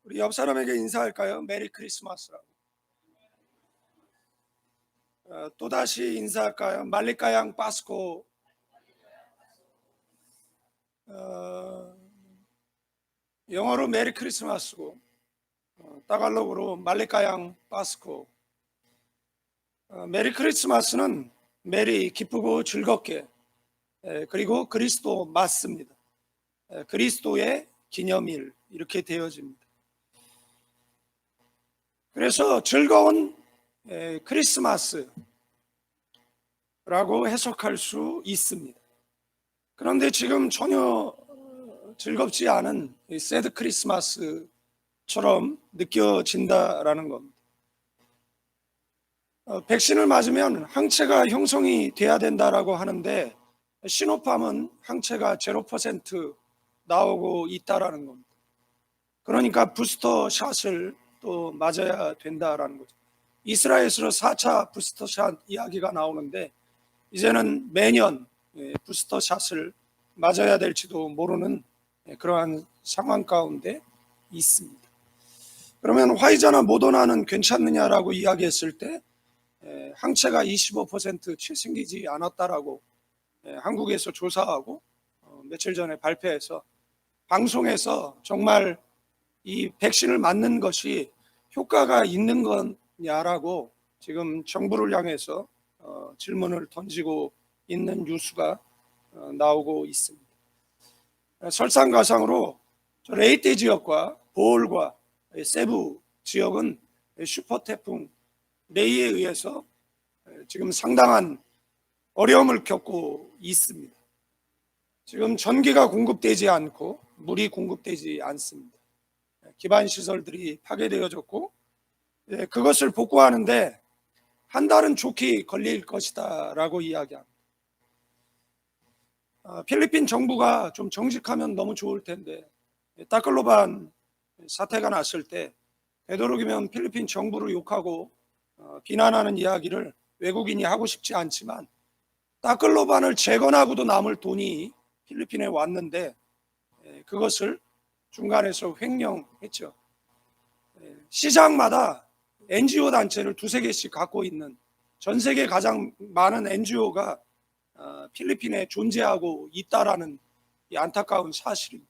우리 옆 사람에게 인사할까요? 메리 크리스마스라고. 또다시 인사할까요? 말리카양 파스코. 어, 영어로 메리 크리스마스고 따갈로그로 말리카양 파스코. 메리 크리스마스는 메리 기쁘고 즐겁게, 그리고 그리스도 맞습니다. 그리스도의 기념일 이렇게 되어집니다. 그래서 즐거운 크리스마스라고 해석할 수 있습니다. 그런데 지금 전혀 즐겁지 않은 새드 크리스마스처럼 느껴진다라는 겁니다. 백신을 맞으면 항체가 형성이 돼야 된다라고 하는데 시노팜은 항체가 0% 나오고 있다라는 겁니다. 그러니까 부스터 샷을 또 맞아야 된다라는 거죠. 이스라엘에서 4차 부스터 샷 이야기가 나오는데 이제는 매년 부스터 샷을 맞아야 될지도 모르는 그러한 상황 가운데 있습니다. 그러면 화이자나 모더나는 괜찮느냐라고 이야기했을 때 항체가 25%채 생기지 않았다라고 한국에서 조사하고 며칠 전에 발표해서 방송에서 정말 이 백신을 맞는 것이 효과가 있는 거냐라고 지금 정부를 향해서 질문을 던지고 있는 뉴스가 나오고 있습니다. 설상가상으로 레이테 지역과 보홀과 세부 지역은 슈퍼 태풍 레이에 의해서 지금 상당한 어려움을 겪고 있습니다. 지금 전기가 공급되지 않고 물이 공급되지 않습니다. 기반 시설들이 파괴되어졌고 그것을 복구하는데 한 달은 좋게 걸릴 것이다 라고 이야기합니다. 필리핀 정부가 좀 정직하면 너무 좋을 텐데 타클로반 사태가 났을 때 되도록이면 필리핀 정부를 욕하고 비난하는 이야기를 외국인이 하고 싶지 않지만 타클로반을 재건하고도 남을 돈이 필리핀에 왔는데 그것을 중간에서 횡령했죠. 시장마다 NGO 단체를 두세 개씩 갖고 있는 전 세계 가장 많은 NGO가 필리핀에 존재하고 있다라는 이 안타까운 사실입니다.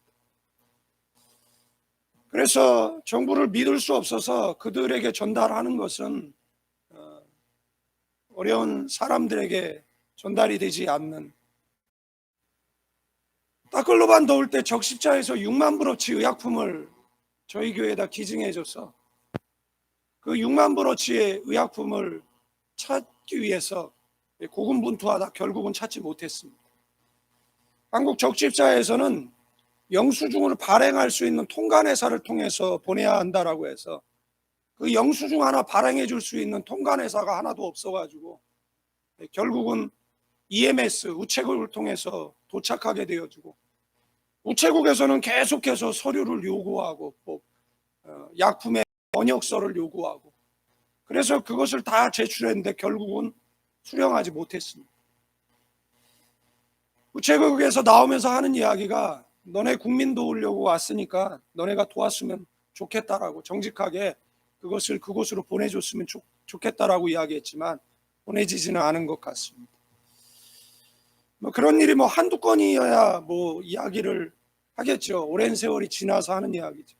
그래서 정부를 믿을 수 없어서 그들에게 전달하는 것은 어려운 사람들에게 전달이 되지 않는, 타클로반 더울 때 적십자에서 6만 불어치 의약품을 저희 교회에다 기증해줘서 그 6만 불어치의 의약품을 찾기 위해서 고군분투하다 결국은 찾지 못했습니다. 한국 적십자에서는 영수증을 발행할 수 있는 통관회사를 통해서 보내야 한다라고 해서 그 영수증 하나 발행해 줄 수 있는 통관회사가 하나도 없어가지고 결국은 EMS 우체국을 통해서 도착하게 되어지고 우체국에서는 계속해서 서류를 요구하고 약품의 번역서를 요구하고 그래서 그것을 다 제출했는데 결국은 수령하지 못했습니다. 우체국에서 나오면서 하는 이야기가 너네 국민 도우려고 왔으니까 너네가 도왔으면 좋겠다라고 정직하게 그것을 그곳으로 보내줬으면 좋겠다라고 이야기했지만 보내지지는 않은 것 같습니다. 그런 일이 한두 건이어야 이야기를 하겠죠. 오랜 세월이 지나서 하는 이야기죠.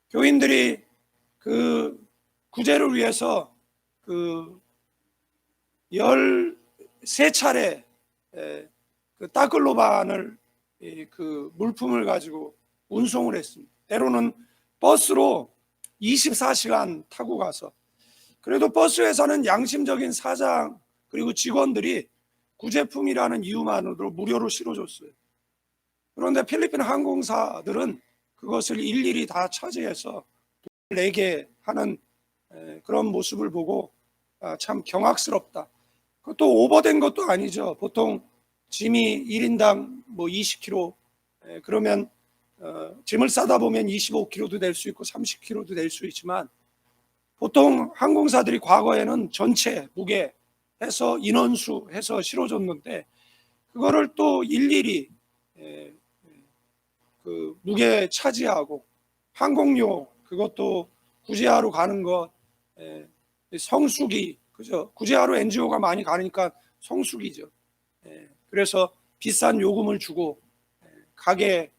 교인들이 그 구제를 위해서 그 13차례 그 타클로반을 그 물품을 가지고 운송을 했습니다. 때로는 버스로 24시간 타고 가서, 그래도 버스 회사는 양심적인 사장 그리고 직원들이 구제품이라는 이유만으로 무료로 실어줬어요. 그런데 필리핀 항공사들은 그것을 일일이 다 차지해서 돈을 내게 하는 그런 모습을 보고 참 경악스럽다. 그것도 오버된 것도 아니죠. 보통 짐이 1인당 20kg, 그러면 짐을 싸다 보면 25kg도 될 수 있고 30kg도 될 수 있지만 보통 항공사들이 과거에는 전체 무게 해서 인원수 해서 실어줬는데 그거를 또 일일이 그 무게 차지하고 항공료 그것도 구제하러 가는 것, 예, 성수기 그죠? 구제하러 NGO가 많이 가니까 성수기죠. 예, 그래서 비싼 요금을 주고 가게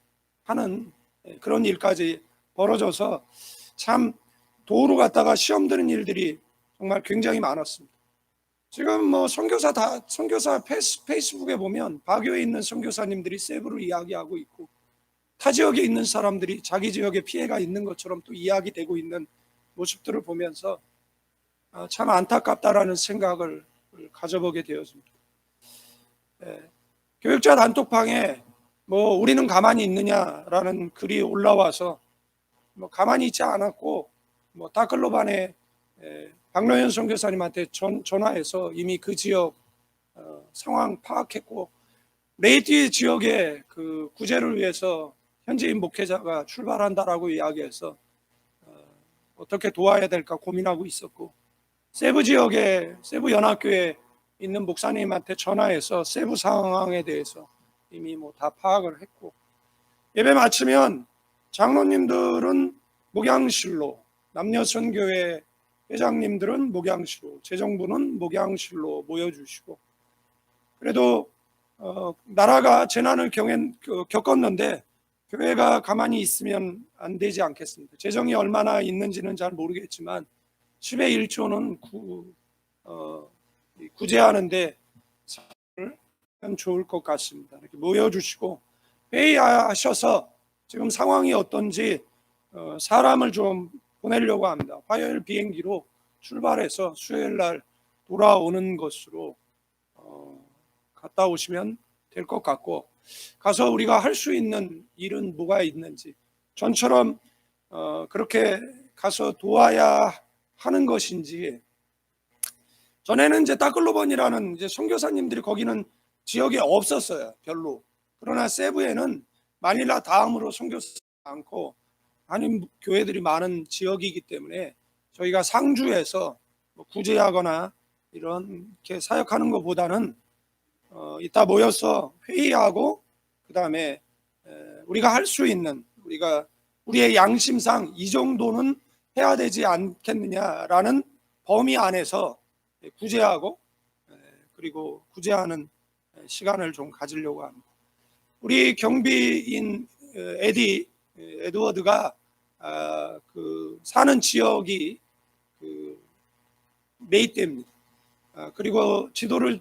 하는 그런 일까지 벌어져서 참 도로 갔다가 시험 드는 일들이 정말 굉장히 많았습니다. 지금 뭐 선교사 페이스북에 보면 바교에 있는 선교사님들이 세부를 이야기하고 있고 타 지역에 있는 사람들이 자기 지역에 피해가 있는 것처럼 또 이야기되고 있는 모습들을 보면서 참 안타깝다라는 생각을 가져보게 되었습니다. 교육자 단톡방에 뭐 우리는 가만히 있느냐라는 글이 올라와서 뭐 가만히 있지 않았고 뭐 다클로반에 박노현 선교사님한테 전화해서 이미 그 지역 상황 파악했고 레이티 지역의 그 구제를 위해서 현지인 목회자가 출발한다라고 이야기해서 어떻게 도와야 될까 고민하고 있었고 세부 지역의 세부 연합교회 있는 목사님한테 전화해서 세부 상황에 대해서 이미 뭐 다 파악을 했고 예배 마치면 장로님들은 목양실로, 남녀선교회 회장님들은 목양실로, 재정부는 목양실로 모여주시고 그래도 나라가 재난을 겪었는데 교회가 가만히 있으면 안 되지 않겠습니까? 재정이 얼마나 있는지는 잘 모르겠지만 10의 1조는 구제하는데 하면 좋을 것 같습니다. 이렇게 모여주시고 회의하셔서 지금 상황이 어떤지 사람을 좀 보내려고 합니다. 화요일 비행기로 출발해서 수요일 날 돌아오는 것으로 갔다 오시면 될 것 같고 가서 우리가 할 수 있는 일은 뭐가 있는지 전처럼 그렇게 가서 도와야 하는 것인지 전에는 이제 따클로번이라는 이제 선교사님들이 거기는 지역에 없었어요. 별로. 그러나 세부에는 마닐라 다음으로 선교사가 많고 한인 교회들이 많은 지역이기 때문에 저희가 상주에서 구제하거나 이렇게 사역하는 것보다는 이따 모여서 회의하고 그 다음에 우리가 할 수 있는 우리의 양심상 이 정도는 해야 되지 않겠느냐라는 범위 안에서 구제하고 그리고 구제하는 시간을 좀 가지려고 합니다. 우리 경비인 에드워드가 그 사는 지역이 그 메이떼입니다. 그리고 지도를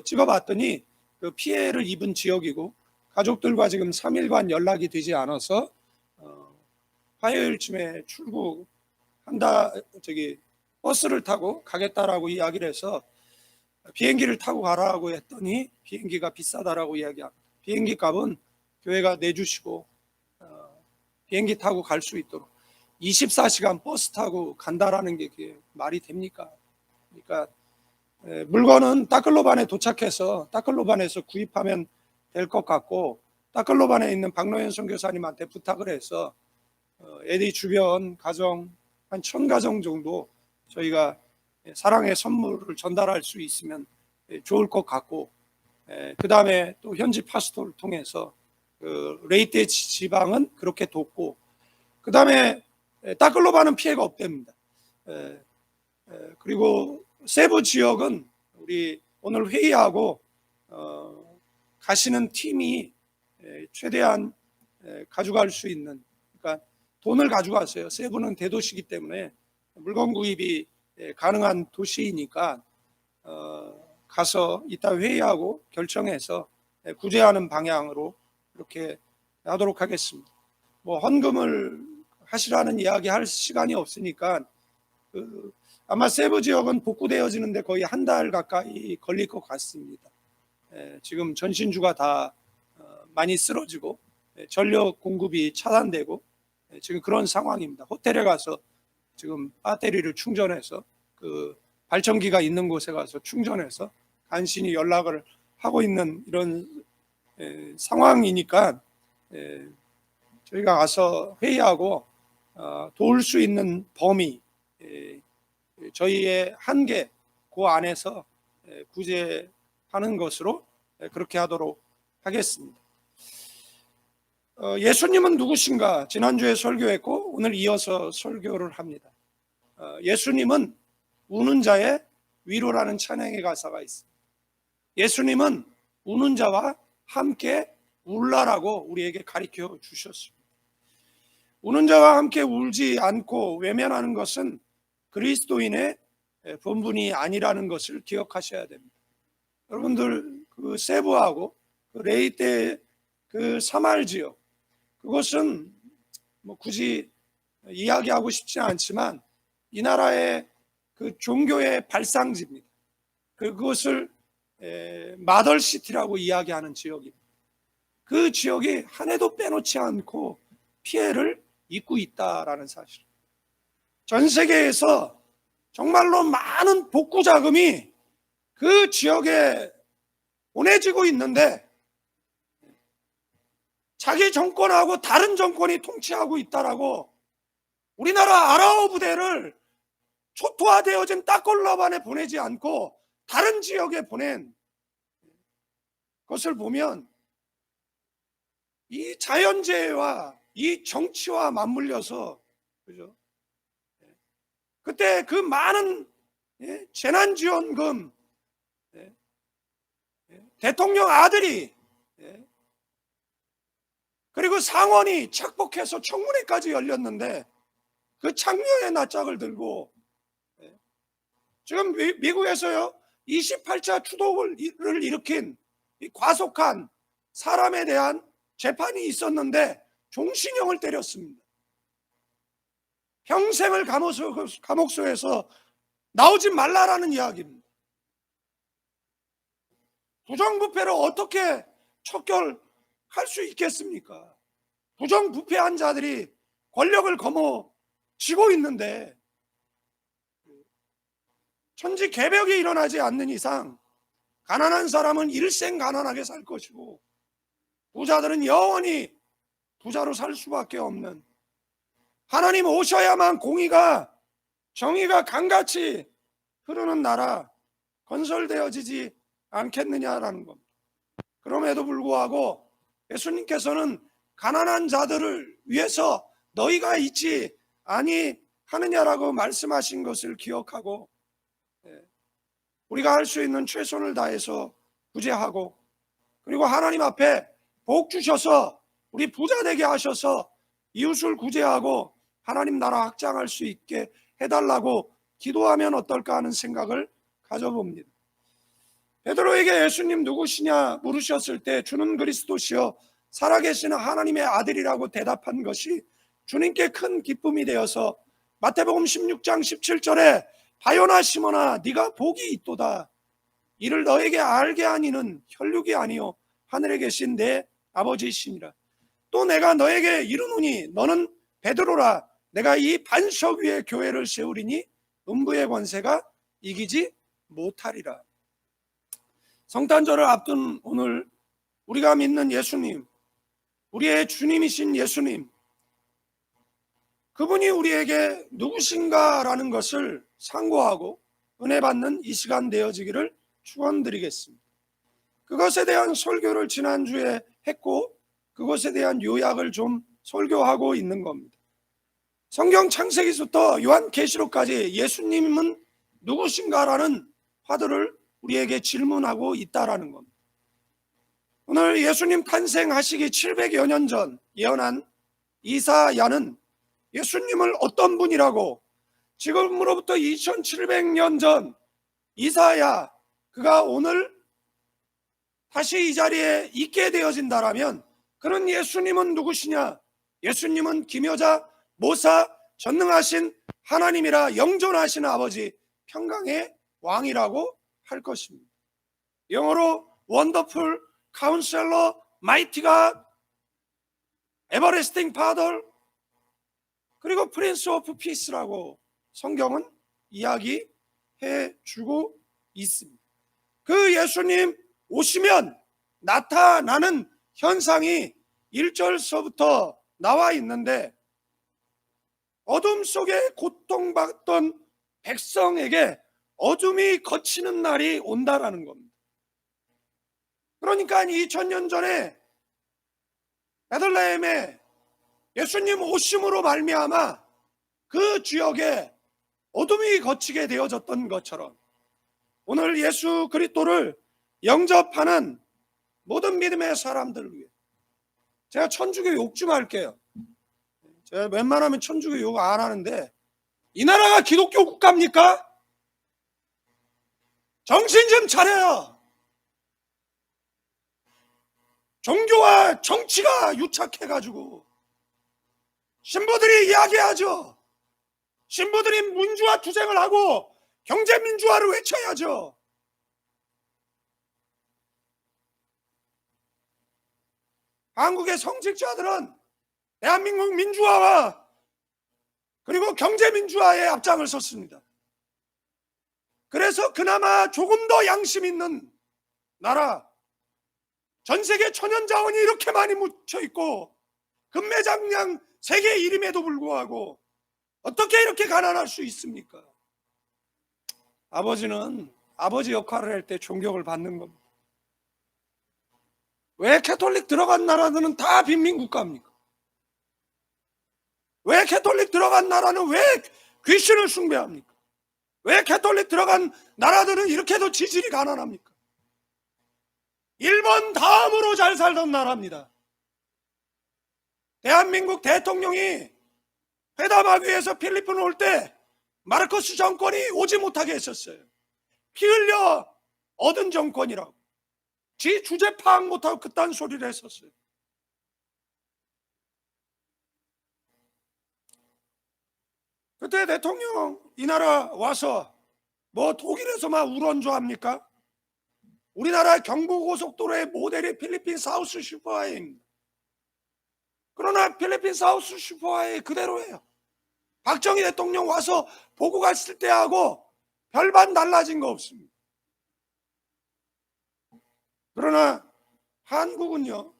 찍어봤더니 그 피해를 입은 지역이고 가족들과 지금 3일간 연락이 되지 않아서 화요일쯤에 출국한다 버스를 타고 가겠다라고 이야기를 해서 비행기를 타고 가라고 했더니 비행기가 비싸다라고 이야기합니다. 비행기 값은 교회가 내주시고 비행기 타고 갈 수 있도록 24시간 버스 타고 간다라는 게 그게 말이 됩니까? 그러니까 물건은 따클로반에 도착해서 따클로반에서 구입하면 될 것 같고 따클로반에 있는 박노현 선교사님한테 부탁을 해서 에디 주변 가정 한 1000가정 정도 저희가 사랑의 선물을 전달할 수 있으면 좋을 것 같고 그 다음에 또 현지 파스토를 통해서 레이테 지방은 그렇게 돕고 그 다음에 따클로바는 피해가 없답니다. 그리고 세부 지역은 우리 오늘 회의하고 가시는 팀이 최대한 가져갈 수 있는 그러니까 돈을 가져가세요. 세부는 대도시이기 때문에 물건 구입이 가능한 도시이니까 가서 이따 회의하고 결정해서 구제하는 방향으로 이렇게 하도록 하겠습니다. 뭐 헌금을 하시라는 이야기 할 시간이 없으니까 아마 세부 지역은 복구되어지는데 거의 한 달 가까이 걸릴 것 같습니다. 지금 전신주가 다 많이 쓰러지고 전력 공급이 차단되고 지금 그런 상황입니다. 호텔에 가서 지금 배터리를 충전해서 그 발전기가 있는 곳에 가서 충전해서 간신히 연락을 하고 있는 이런 상황이니까 저희가 가서 회의하고 도울 수 있는 범위 저희의 한계 그 안에서 구제하는 것으로 그렇게 하도록 하겠습니다. 예수님은 누구신가? 지난주에 설교했고 오늘 이어서 설교를 합니다. 예수님은 우는 자의 위로라는 찬양의 가사가 있습니다. 예수님은 우는 자와 함께 울라라고 우리에게 가르쳐 주셨습니다. 우는 자와 함께 울지 않고 외면하는 것은 그리스도인의 본분이 아니라는 것을 기억하셔야 됩니다. 여러분들 그 세부하고 그 레이테 그 사마을 지역, 그것은 뭐 굳이 이야기하고 싶지 않지만 이 나라의 그 종교의 발상지입니다. 그것을 마덜시티라고 이야기하는 지역입니다. 그 지역이 한 해도 빼놓지 않고 피해를 입고 있다라는 사실. 전 세계에서 정말로 많은 복구 자금이 그 지역에 보내지고 있는데 자기 정권하고 다른 정권이 통치하고 있다라고 우리나라 아라오 부대를 초토화되어진 따꼴라반에 보내지 않고 다른 지역에 보낸 것을 보면 이 자연재해와 이 정치와 맞물려서, 그죠? 그때 그 많은 재난지원금, 대통령 아들이, 그리고 상원이 착복해서 청문회까지 열렸는데 그 창녀의 낯짝을 들고 지금 미국에서요 28차 추도를 일으킨 이 과속한 사람에 대한 재판이 있었는데 종신형을 때렸습니다. 평생을 감옥소에서 나오지 말라라는 이야기입니다. 부정부패를 어떻게 척결할 수 있겠습니까? 부정부패한 자들이 권력을 거머쥐고 있는데 천지개벽이 일어나지 않는 이상 가난한 사람은 일생 가난하게 살 것이고 부자들은 영원히 부자로 살 수밖에 없는, 하나님 오셔야만 공의가 정의가 강같이 흐르는 나라 건설되어지지 않겠느냐라는 겁니다. 그럼에도 불구하고 예수님께서는 가난한 자들을 위해서 너희가 있지 아니하느냐라고 말씀하신 것을 기억하고 우리가 할 수 있는 최선을 다해서 구제하고, 그리고 하나님 앞에 복 주셔서 우리 부자 되게 하셔서 이웃을 구제하고 하나님 나라 확장할 수 있게 해달라고 기도하면 어떨까 하는 생각을 가져봅니다. 베드로에게 예수님 누구시냐 물으셨을 때 주는 그리스도시여 살아계시는 하나님의 아들이라고 대답한 것이 주님께 큰 기쁨이 되어서 마태복음 16장 17절에 바요나 시몬아 네가 복이 있도다. 이를 너에게 알게 하니는 혈육이 아니요 하늘에 계신 내 아버지이시니라. 또 내가 너에게 이르노니 너는 베드로라. 내가 이 반석 위에 교회를 세우리니 음부의 권세가 이기지 못하리라. 성탄절을 앞둔 오늘 우리가 믿는 예수님, 우리의 주님이신 예수님, 그분이 우리에게 누구신가라는 것을 상고하고 은혜 받는 이 시간 되어지기를 축원드리겠습니다. 그것에 대한 설교를 지난주에 했고 그것에 대한 요약을 좀 설교하고 있는 겁니다. 성경 창세기부터 요한계시록까지 예수님은 누구신가라는 화두를 우리에게 질문하고 있다라는 겁니다. 오늘 예수님 탄생하시기 700여 년 전 예언한 이사야는 예수님을 어떤 분이라고, 지금으로부터 2700년 전 이사야 그가 오늘 다시 이 자리에 있게 되어진다라면 그런 예수님은 누구시냐? 예수님은 기묘자 모사 전능하신 하나님이라 영존하신 아버지 평강의 왕이라고 할 것입니다. 영어로 원더풀 카운셀러 마이티 갓 에버레스팅 파더 그리고 프린스 오브 피스라고 성경은 이야기해 주고 있습니다. 그 예수님 오시면 나타나는 현상이 1절서부터 나와 있는데 어둠 속에 고통받던 백성에게 어둠이 걷히는 날이 온다라는 겁니다. 그러니까 2000년 전에 베들레헴에 예수님 오심으로 말미암아 그 지역에 어둠이 걷히게 되어졌던 것처럼 오늘 예수 그리스도를 영접하는 모든 믿음의 사람들을 위해 제가 천주교 욕 좀 할게요. 제가 웬만하면 천주교 욕 안 하는데 이 나라가 기독교 국가입니까? 정신 좀 차려요. 종교와 정치가 유착해가지고 신부들이 이야기하죠. 신부들이 민주화 투쟁을 하고 경제민주화를 외쳐야죠. 한국의 성직자들은 대한민국 민주화와 그리고 경제민주화에 앞장을 섰습니다. 그래서 그나마 조금 더 양심 있는 나라, 전 세계 천연자원이 이렇게 많이 묻혀있고 금매장량 세계 1위임에도 불구하고 어떻게 이렇게 가난할 수 있습니까? 아버지는 아버지 역할을 할 때 존경을 받는 겁니다. 왜 캐톨릭 들어간 나라들은 다 빈민국가입니까? 왜 캐톨릭 들어간 나라는 왜 귀신을 숭배합니까? 왜 캐톨릭 들어간 나라들은 이렇게도 지질이 가난합니까? 일본 다음으로 잘 살던 나라입니다. 대한민국 대통령이 회담하기 위해서 필리핀 올 때 마르코스 정권이 오지 못하게 했었어요. 피 흘려 얻은 정권이라고. 지 주제 파악 못하고 그딴 소리를 했었어요. 그때 대통령 이 나라 와서 뭐 독일에서만 우런좌합니까? 우리나라 경부고속도로의 모델이 필리핀 사우스 슈퍼하이입니다. 그러나 필리핀 사우스 슈퍼하이 그대로예요. 박정희 대통령 와서 보고 갔을 때하고 별반 달라진 거 없습니다. 그러나 한국은요,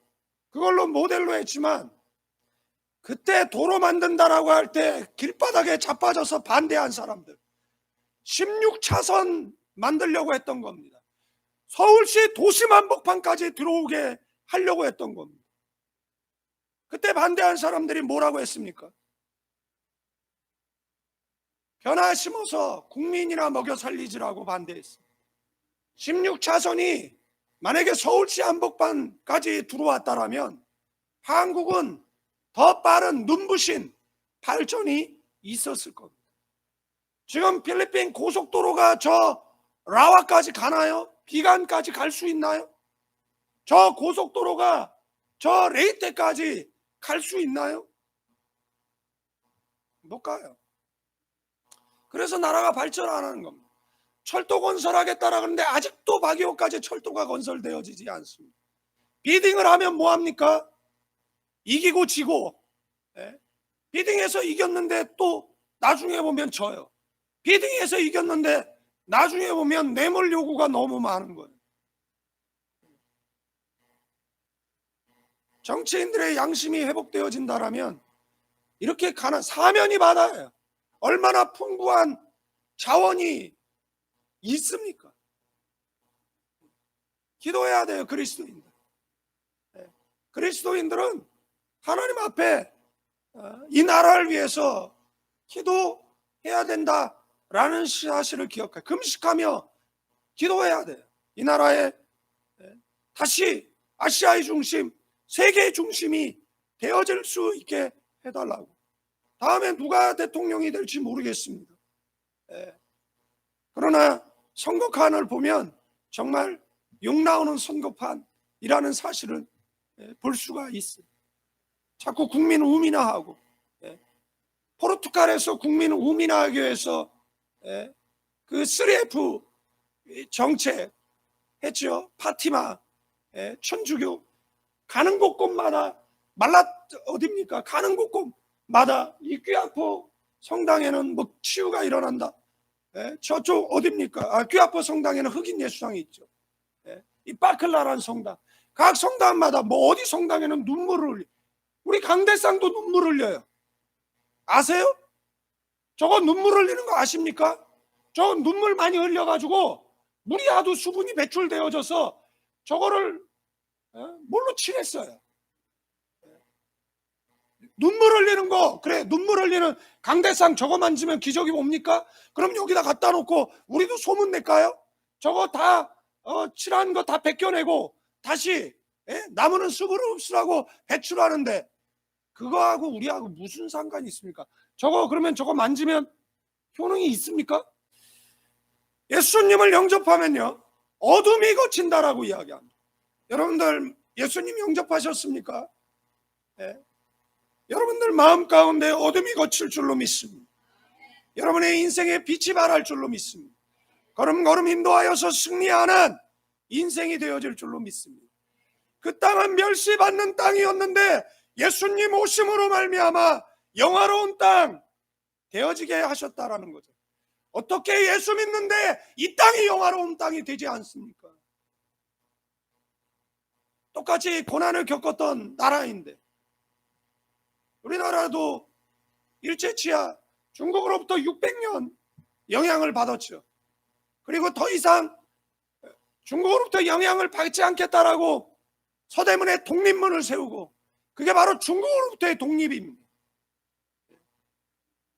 그걸로 모델로 했지만 그때 도로 만든다라고 할 때 길바닥에 자빠져서 반대한 사람들 16차선 만들려고 했던 겁니다. 서울시 도시만복판까지 들어오게 하려고 했던 겁니다. 그때 반대한 사람들이 뭐라고 했습니까? 변화 심어서 국민이나 먹여 살리지라고 반대했습니다. 16차선이 만약에 서울시 한복판까지 들어왔다면 한국은 더 빠른 눈부신 발전이 있었을 겁니다. 지금 필리핀 고속도로가 저 라와까지 가나요? 비간까지 갈 수 있나요? 저 고속도로가 저 레이테까지 갈 수 있나요? 못 가요. 그래서 나라가 발전 안 하는 겁니다. 철도 건설하겠다라 그러는데 아직도 바기오까지 철도가 건설되어지지 않습니다. 비딩을 하면 뭐합니까? 이기고 지고, 비딩해서 이겼는데 또 나중에 보면 져요. 비딩해서 이겼는데 나중에 보면 뇌물 요구가 너무 많은 거예요. 정치인들의 양심이 회복되어진다라면 이렇게 사면이 바다예요. 얼마나 풍부한 자원이 있습니까? 기도해야 돼요. 그리스도인들. 그리스도인들은 하나님 앞에 이 나라를 위해서 기도해야 된다라는 사실을 기억해. 금식하며 기도해야 돼요. 이 나라에 다시 아시아의 중심, 세계의 중심이 되어질 수 있게 해달라고. 다음에 누가 대통령이 될지 모르겠습니다. 그러나 선거판을 보면 정말 욕 나오는 선거판이라는 사실을 볼 수가 있어요. 자꾸 국민 우민화하고, 포르투갈에서 국민 우민화하기 위해서 그 3F 정책 했죠. 파티마, 천주교 가는 곳곳마다 어딥니까? 가는 곳곳마다 이 뀌아포 성당에는 뭐 치유가 일어난다. 저쪽 어딥니까? 뀌아포 성당에는 흑인 예수상이 있죠. 이 바클라란 성당, 각 성당마다 뭐 어디 성당에는 눈물을 흘려. 우리 강대상도 눈물 흘려요. 아세요? 저거 눈물 흘리는 거 아십니까? 저 눈물 많이 흘려가지고 물이 하도 수분이 배출되어져서 저거를 뭘로 칠했어요. 눈물 흘리는 거, 그래, 눈물 흘리는 강대상 저거 만지면 기적이 뭡니까? 그럼 여기다 갖다 놓고 우리도 소문 낼까요? 저거 다 칠한 거 다 벗겨내고 다시 나무는 쑥으로 흡수하고 배출하는데 그거하고 우리하고 무슨 상관이 있습니까? 저거 그러면 저거 만지면 효능이 있습니까? 예수님을 영접하면요 어둠이 거친다라고 이야기합니다. 여러분들 예수님 영접하셨습니까? 네. 여러분들 마음 가운데 어둠이 거칠 줄로 믿습니다. 여러분의 인생에 빛이 발할 줄로 믿습니다. 걸음걸음 인도하여서 승리하는 인생이 되어질 줄로 믿습니다. 그 땅은 멸시받는 땅이었는데 예수님 오심으로 말미암아 영화로운 땅 되어지게 하셨다라는 거죠. 어떻게 예수 믿는데 이 땅이 영화로운 땅이 되지 않습니까? 똑같이 고난을 겪었던 나라인데 우리나라도 일제치하 중국으로부터 600년 영향을 받았죠. 그리고 더 이상 중국으로부터 영향을 받지 않겠다라고 서대문에 독립문을 세우고 그게 바로 중국으로부터의 독립입니다.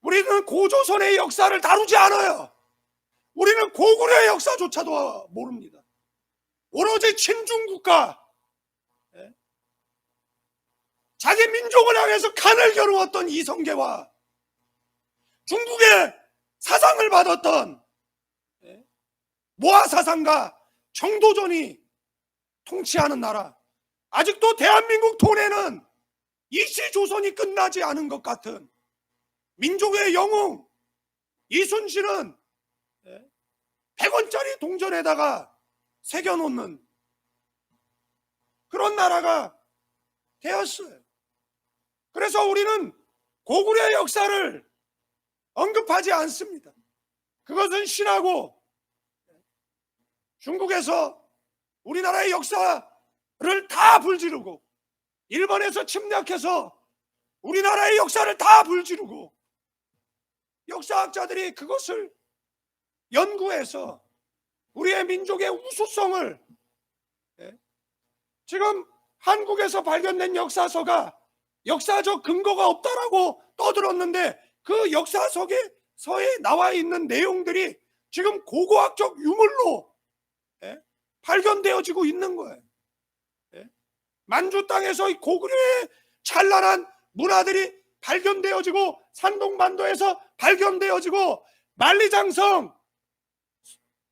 우리는 고조선의 역사를 다루지 않아요. 우리는 고구려의 역사조차도 모릅니다. 오로지 친중국가, 자기 민족을 향해서 간을 겨루었던 이성계와 중국의 사상을 받았던 모하 사상가 정도전이 통치하는 나라, 아직도 대한민국 돈에는 일시조선이 끝나지 않은 것 같은 민족의 영웅 이순신은 100원짜리 동전에다가 새겨놓는 그런 나라가 되었어요. 그래서 우리는 고구려의 역사를 언급하지 않습니다. 그것은 신하고 중국에서 우리나라의 역사를 다 불지르고 일본에서 침략해서 우리나라의 역사를 다 불지르고 역사학자들이 그것을 연구해서 우리의 민족의 우수성을 지금 한국에서 발견된 역사서가 역사적 근거가 없다라고 떠들었는데 그 역사서에 나와 있는 내용들이 지금 고고학적 유물로 발견되어지고 있는 거예요. 만주 땅에서 고구려의 찬란한 문화들이 발견되어지고 산동반도에서 발견되어지고 만리장성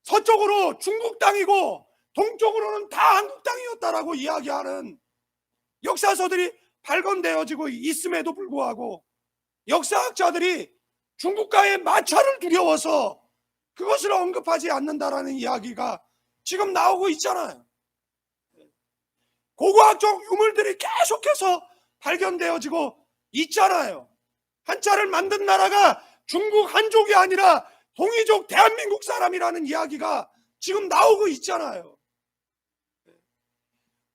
서쪽으로 중국 땅이고 동쪽으로는 다 한국 땅이었다라고 이야기하는 역사서들이 발견되어지고 있음에도 불구하고 역사학자들이 중국과의 마찰을 두려워서 그것을 언급하지 않는다라는 이야기가 지금 나오고 있잖아요. 고고학적 유물들이 계속해서 발견되어지고 있잖아요. 한자를 만든 나라가 중국 한족이 아니라 동이족 대한민국 사람이라는 이야기가 지금 나오고 있잖아요.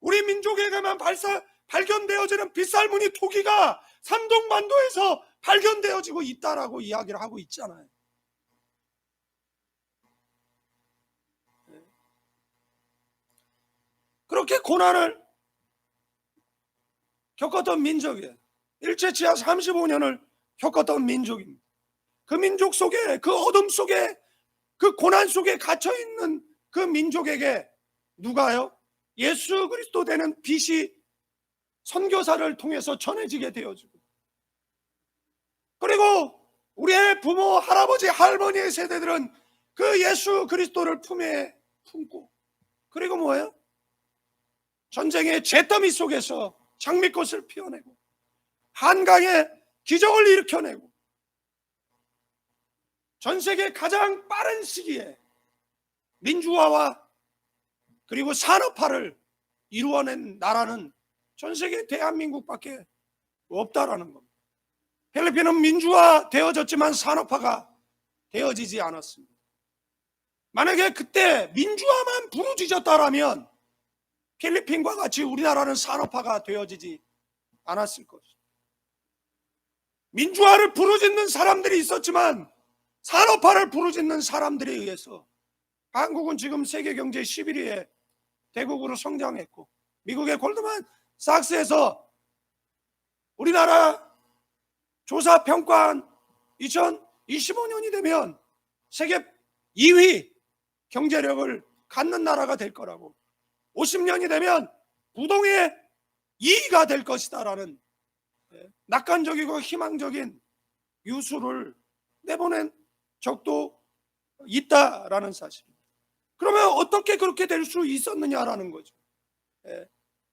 우리 민족에게만 발견되어지는 빗살무늬 토기가 산동반도에서 발견되어지고 있다라고 이야기를 하고 있잖아요. 그렇게 고난을 겪었던 민족이에요. 일제치하 35년을 겪었던 민족입니다. 그 민족 속에, 그 어둠 속에, 그 고난 속에 갇혀있는 그 민족에게 누가요? 예수 그리스도 되는 빛이 선교사를 통해서 전해지게 되어지고, 그리고 우리의 부모, 할아버지, 할머니의 세대들은 그 예수 그리스도를 품에 품고, 그리고 뭐예요? 전쟁의 잿더미 속에서 장미꽃을 피워내고 한강에 기적을 일으켜내고 전 세계 가장 빠른 시기에 민주화와 그리고 산업화를 이루어낸 나라는 전 세계 대한민국밖에 없다라는 겁니다. 필리핀은 민주화 되어졌지만 산업화가 되어지지 않았습니다. 만약에 그때 민주화만 부르짖었다라면 필리핀과 같이 우리나라는 산업화가 되어지지 않았을 것입니다. 민주화를 부르짖는 사람들이 있었지만 산업화를 부르짖는 사람들에 의해서 한국은 지금 세계 경제 11위의 대국으로 성장했고, 미국의 골드만 삭스에서 우리 우리나라 조사 평가한 2025년이 되면 세계 2위 경제력을 갖는 나라가 될 거라고, 50년이 되면 부동의 2위가 될 것이다라는 낙관적이고 희망적인 유수를 내보낸 적도 있다라는 사실입니다. 그러면 어떻게 그렇게 될 수 있었느냐라는 거죠.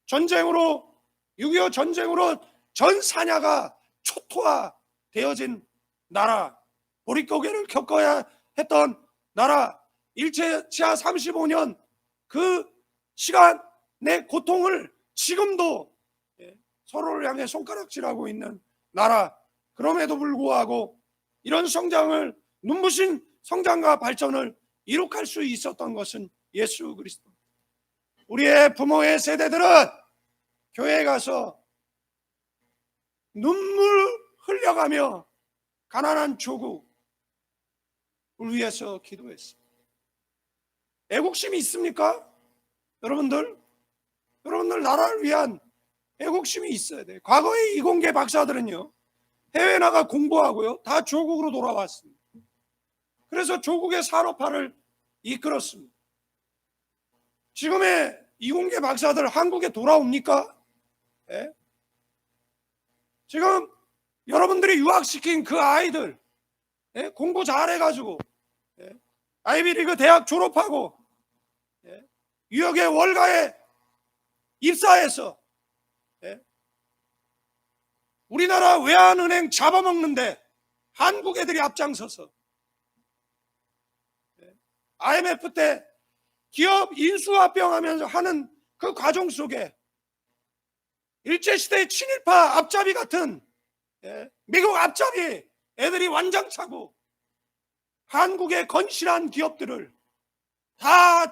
전쟁으로, 6.25 전쟁으로 전 산야가 초토화되어진 나라, 보릿고개를 겪어야 했던 나라, 일제치하 35년 그 시간의 고통을 지금도 서로를 향해 손가락질하고 있는 나라, 그럼에도 불구하고 이런 성장을, 눈부신 성장과 발전을 이룩할 수 있었던 것은 예수 그리스도. 우리의 부모의 세대들은 교회에 가서 눈물 흘려가며 가난한 조국을 위해서 기도했습니다. 애국심이 있습니까? 여러분들 나라를 위한 애국심이 있어야 돼요. 과거의 이공계 박사들은요, 해외 나가 공부하고요, 다 조국으로 돌아왔습니다. 그래서 조국의 산업화를 이끌었습니다. 지금의 이공계 박사들 한국에 돌아옵니까? 예? 지금 여러분들이 유학시킨 그 아이들, 공부 잘해가지고 아이비리그 대학 졸업하고 뉴욕의 월가에 입사해서 우리나라 외환은행 잡아먹는데 한국 애들이 앞장서서 IMF 때 기업 인수합병하면서 하는 그 과정 속에 일제시대의 친일파 앞잡이 같은 미국 앞잡이 애들이 완장차고 한국의 건실한 기업들을 다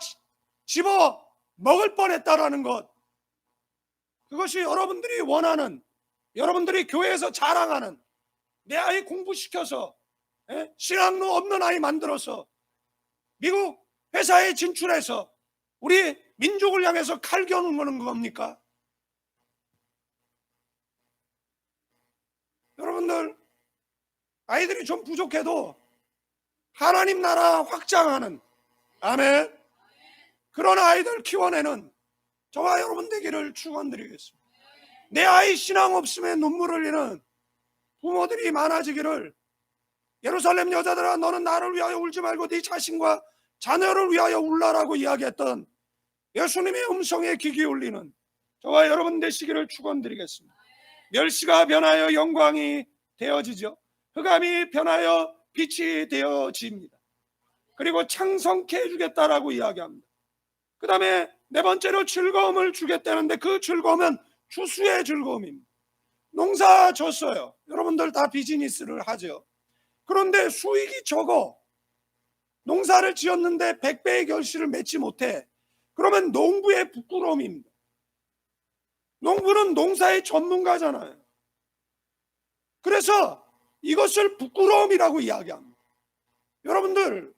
집어 먹을 뻔했다라는 것, 그것이 여러분들이 원하는, 여러분들이 교회에서 자랑하는, 내 아이 공부시켜서 신학로 없는 아이 만들어서 미국 회사에 진출해서 우리 민족을 향해서 칼 겨누는 겁니까? 여러분들, 아이들이 좀 부족해도 하나님 나라 확장하는, 아멘, 그런 아이들 키워내는 저와 여러분 되기를 축원드리겠습니다. 내 아이 신앙 없음에 눈물 흘리는 부모들이 많아지기를, 예루살렘 여자들아 너는 나를 위하여 울지 말고 네 자신과 자녀를 위하여 울라라고 이야기했던 예수님의 음성에 귀 기울이는 저와 여러분 되시기를 축원드리겠습니다. 멸시가 변하여 영광이 되어지죠. 흑암이 변하여 빛이 되어집니다. 그리고 창성케 해주겠다라고 이야기합니다. 그 다음에 네 번째로 즐거움을 주겠다는데, 그 즐거움은 추수의 즐거움입니다. 농사 졌어요. 여러분들 다 비즈니스를 하죠. 그런데 수익이 적어. 농사를 지었는데 100배의 결실을 맺지 못해. 그러면 농부의 부끄러움입니다. 농부는 농사의 전문가잖아요. 그래서 이것을 부끄러움이라고 이야기합니다. 여러분들,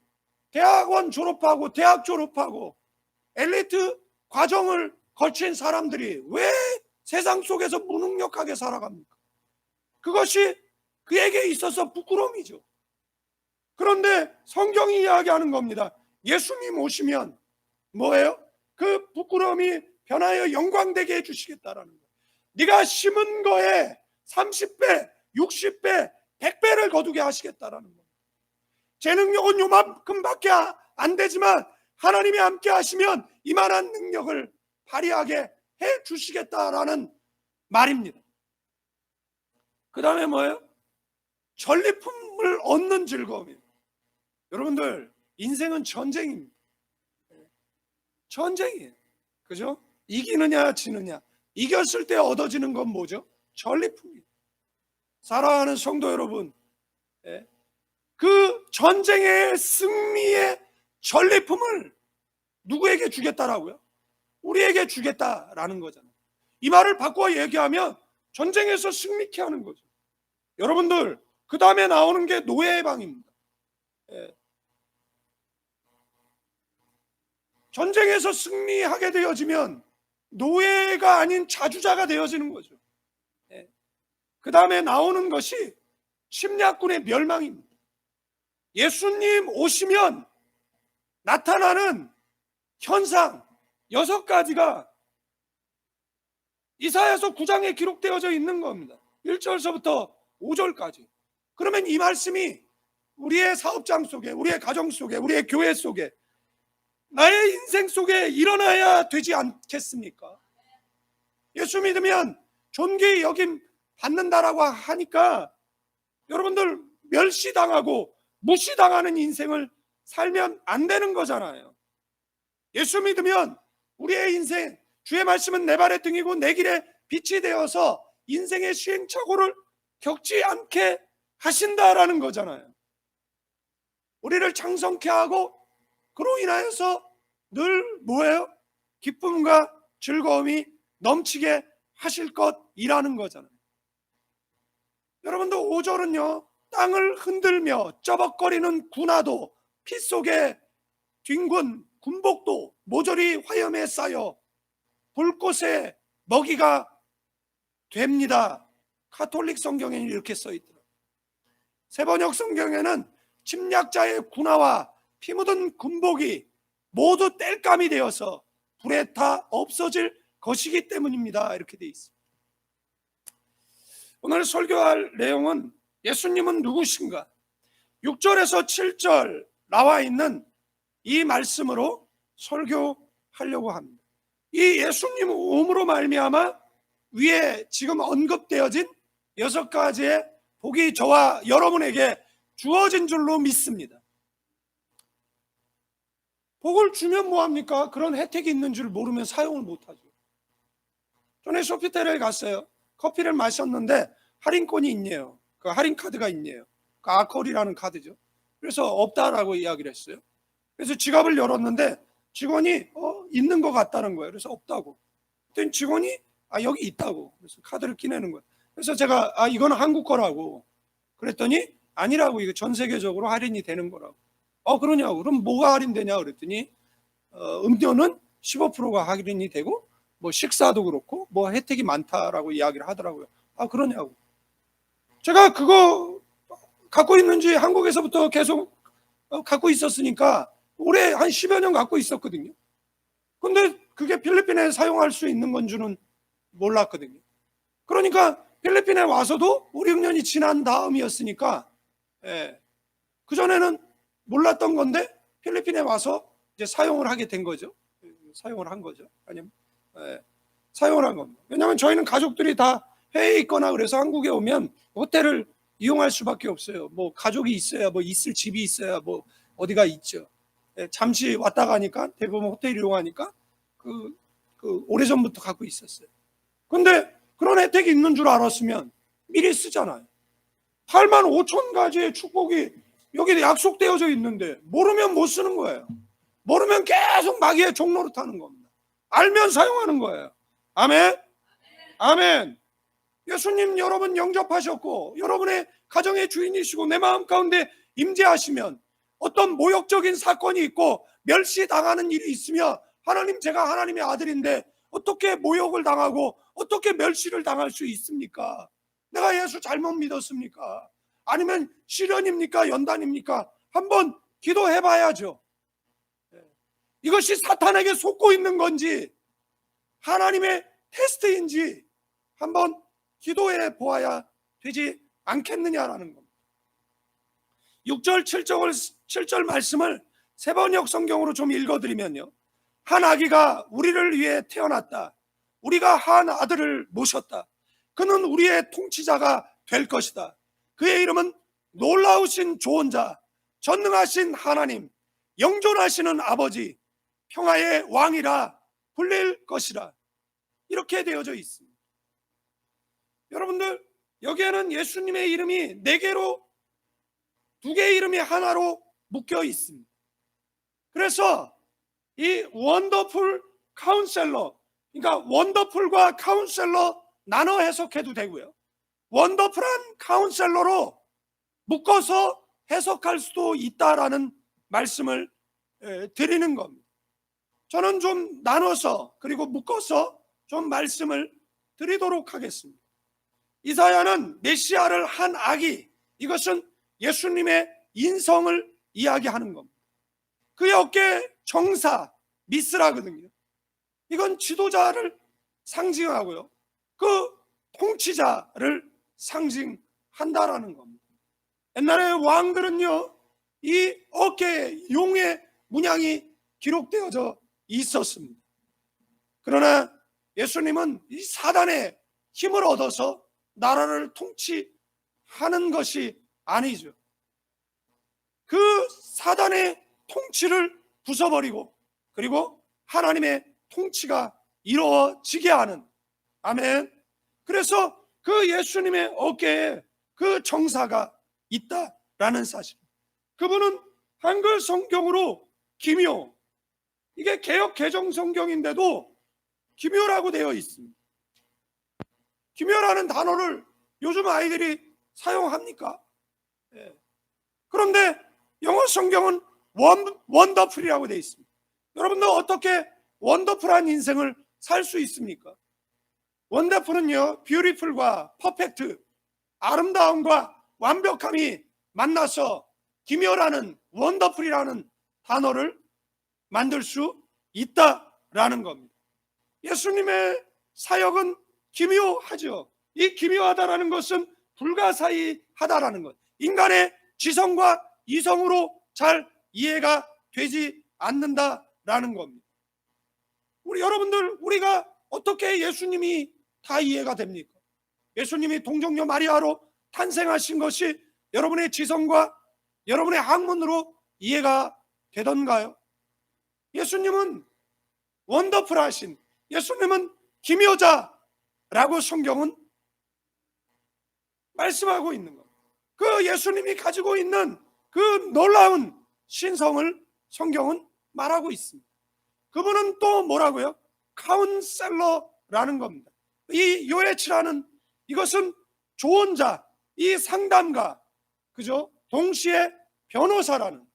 대학원 졸업하고 대학 졸업하고 엘리트 과정을 거친 사람들이 왜 세상 속에서 무능력하게 살아갑니까? 그것이 그에게 있어서 부끄러움이죠. 그런데 성경이 이야기하는 겁니다. 예수님 오시면 뭐예요? 그 부끄러움이 변하여 영광되게 해주시겠다라는 거예요. 네가 심은 거에 30배, 60배, 100배를 거두게 하시겠다라는 거예요. 제 능력은 요만큼밖에 안 되지만 하나님이 함께 하시면 이만한 능력을 발휘하게 해주시겠다라는 말입니다. 그 다음에 뭐예요? 전리품을 얻는 즐거움이에요. 여러분들, 인생은 전쟁입니다. 전쟁이에요. 그죠? 이기느냐 지느냐. 이겼을 때 얻어지는 건 뭐죠? 전리품이에요. 사랑하는 성도 여러분, 그 전쟁의 승리의 전리품을 누구에게 주겠다라고요? 우리에게 주겠다라는 거잖아요. 이 말을 바꿔 얘기하면 전쟁에서 승리케 하는 거죠. 여러분들, 그 다음에 나오는 게 노예 해방입니다. 전쟁에서 승리하게 되어지면 노예가 아닌 자주자가 되어지는 거죠. 그 그 다음에 나오는 것이 침략군의 멸망입니다. 예수님 오시면 나타나는 현상 6가지가 이사야서 9장에 기록되어져 있는 겁니다. 1절서부터 5절까지. 그러면 이 말씀이 우리의 사업장 속에, 우리의 가정 속에, 우리의 교회 속에, 나의 인생 속에 일어나야 되지 않겠습니까? 예수 믿으면 존귀 여김 받는다라고 하니까 여러분들 멸시당하고 무시당하는 인생을 살면 안 되는 거잖아요. 예수 믿으면 우리의 인생, 주의 말씀은 내 발의 등이고 내 길에 빛이 되어서 인생의 시행착오를 겪지 않게 하신다라는 거잖아요. 우리를 창성케 하고 그로 인하여서 늘 뭐예요? 기쁨과 즐거움이 넘치게 하실 것이라는 거잖아요. 여러분들 5절은요, 땅을 흔들며 쩌벅거리는 군화도 피 속에 뒹군 군복도 모조리 화염에 쌓여 불꽃의 먹이가 됩니다. 가톨릭 성경에는 이렇게 써 있더라고요. 세번역 성경에는 침략자의 군화와 피 묻은 군복이 모두 땔감이 되어서 불에 타 없어질 것이기 때문입니다. 이렇게 돼 있습니다. 오늘 설교할 내용은 예수님은 누구신가? 6절에서 7절 나와 있는 이 말씀으로 설교하려고 합니다. 이 예수님 오음으로 말미암아 위에 지금 언급되어진 6가지의 복이 저와 여러분에게 주어진 줄로 믿습니다. 복을 주면 뭐합니까? 그런 혜택이 있는 줄 모르면 사용을 못하죠. 전에 소피텔에 갔어요. 커피를 마셨는데 할인권이 있네요. 그 할인 카드가 있네요. 그 아콜이라는 카드죠. 그래서 없다라고 이야기를 했어요. 그래서 지갑을 열었는데 직원이 있는 것 같다는 거예요. 그래서 없다고. 그랬더니 직원이 여기 있다고. 그래서 카드를 끼내는 거예요. 그래서 제가 이건 한국 거라고 그랬더니 아니라고, 이거 전 세계적으로 할인이 되는 거라고. 그러냐고. 그럼 뭐가 할인되냐 그랬더니 음료는 15%가 할인이 되고 뭐 식사도 그렇고 뭐 혜택이 많다라고 이야기를 하더라고요. 그러냐고. 제가 그거 갖고 있는지 한국에서부터 계속 갖고 있었으니까 올해 한 10여 년 갖고 있었거든요. 근데 그게 필리핀에 사용할 수 있는 건 줄은 몰랐거든요. 그러니까 필리핀에 와서도 5, 6년이 지난 다음이었으니까 그전에는 몰랐던 건데 필리핀에 와서 이제 사용을 하게 된 거죠. 사용을 한 거죠. 아니면 사용을 한 겁니다. 왜냐하면 저희는 가족들이 다 해외에 있거나 그래서 한국에 오면 호텔을 이용할 수밖에 없어요. 뭐 가족이 있어야, 뭐 있을 집이 있어야 뭐 어디가 있죠. 잠시 왔다 가니까 대부분 호텔 이용하니까 그 오래전부터 갖고 있었어요. 근데 그런 혜택이 있는 줄 알았으면 미리 쓰잖아요. 8만 5천 가지의 축복이 여기 약속되어져 있는데 모르면 못 쓰는 거예요. 모르면 계속 마귀의 종로로 타는 겁니다. 알면 사용하는 거예요. 아멘? 아멘. 예수님 여러분 영접하셨고 여러분의 가정의 주인이시고 내 마음 가운데 임재하시면 어떤 모욕적인 사건이 있고 멸시당하는 일이 있으면 하나님, 제가 하나님의 아들인데 어떻게 모욕을 당하고 어떻게 멸시를 당할 수 있습니까? 내가 예수 잘못 믿었습니까? 아니면 시련입니까? 연단입니까? 한번 기도해 봐야죠. 이것이 사탄에게 속고 있는 건지 하나님의 테스트인지 한번 기도해 보아야 되지 않겠느냐라는 겁니다. 6절 7절 말씀을 세번역 성경으로 좀 읽어드리면요, 한 아기가 우리를 위해 태어났다. 우리가 한 아들을 모셨다. 그는 우리의 통치자가 될 것이다. 그의 이름은 놀라우신 조언자, 전능하신 하나님, 영존하시는 아버지, 평화의 왕이라 불릴 것이라. 이렇게 되어져 있습니다. 여러분들, 여기에는 예수님의 이름이 4개로, 2개의 이름이 하나로 묶여 있습니다. 그래서 이 원더풀 카운셀러, 그러니까 원더풀과 카운셀러 나눠 해석해도 되고요, 원더풀한 카운셀러로 묶어서 해석할 수도 있다라는 말씀을 드리는 겁니다. 저는 좀 나눠서 그리고 묶어서 좀 말씀을 드리도록 하겠습니다. 이사야는 메시아를 한 아기, 이것은 예수님의 인성을 이야기하는 겁니다. 그의 어깨에 정사, 미스라거든요. 이건 지도자를 상징하고요, 그 통치자를 상징한다라는 겁니다. 옛날에 왕들은요, 이 어깨에 용의 문양이 기록되어져 있었습니다. 그러나 예수님은 이 사단의 힘을 얻어서 나라를 통치하는 것이 아니죠. 그 사단의 통치를 부숴버리고, 그리고 하나님의 통치가 이루어지게 하는, 아멘. 그래서 그 예수님의 어깨에 그 정사가 있다라는 사실. 그분은 한글 성경으로 기묘, 이게 개역 개정 성경인데도 기묘라고 되어 있습니다. 기묘라는 단어를 요즘 아이들이 사용합니까? 예. 그런데 영어 성경은 원더풀이라고 되어 있습니다. 여러분들 어떻게 원더풀한 인생을 살 수 있습니까? 원더풀은요, 뷰티풀과 퍼펙트, 아름다움과 완벽함이 만나서 기묘라는, 원더풀이라는 단어를 만들 수 있다라는 겁니다. 예수님의 사역은 기묘하죠. 이 기묘하다라는 것은 불가사의하다라는 것, 인간의 지성과 이성으로 잘 이해가 되지 않는다라는 겁니다. 여러분들, 우리가 어떻게 예수님이 다 이해가 됩니까? 예수님이 동정녀 마리아로 탄생하신 것이 여러분의 지성과 여러분의 학문으로 이해가 되던가요? 예수님은 원더풀하신, 예수님은 기묘자라고 성경은 말씀하고 있는 것. 그 예수님이 가지고 있는 그 놀라운 신성을 성경은 말하고 있습니다. 그분은 또 뭐라고요? 카운셀러라는 겁니다. 이 요에치라는, 이것은 조언자, 이 상담가, 그죠? 동시에 변호사라는.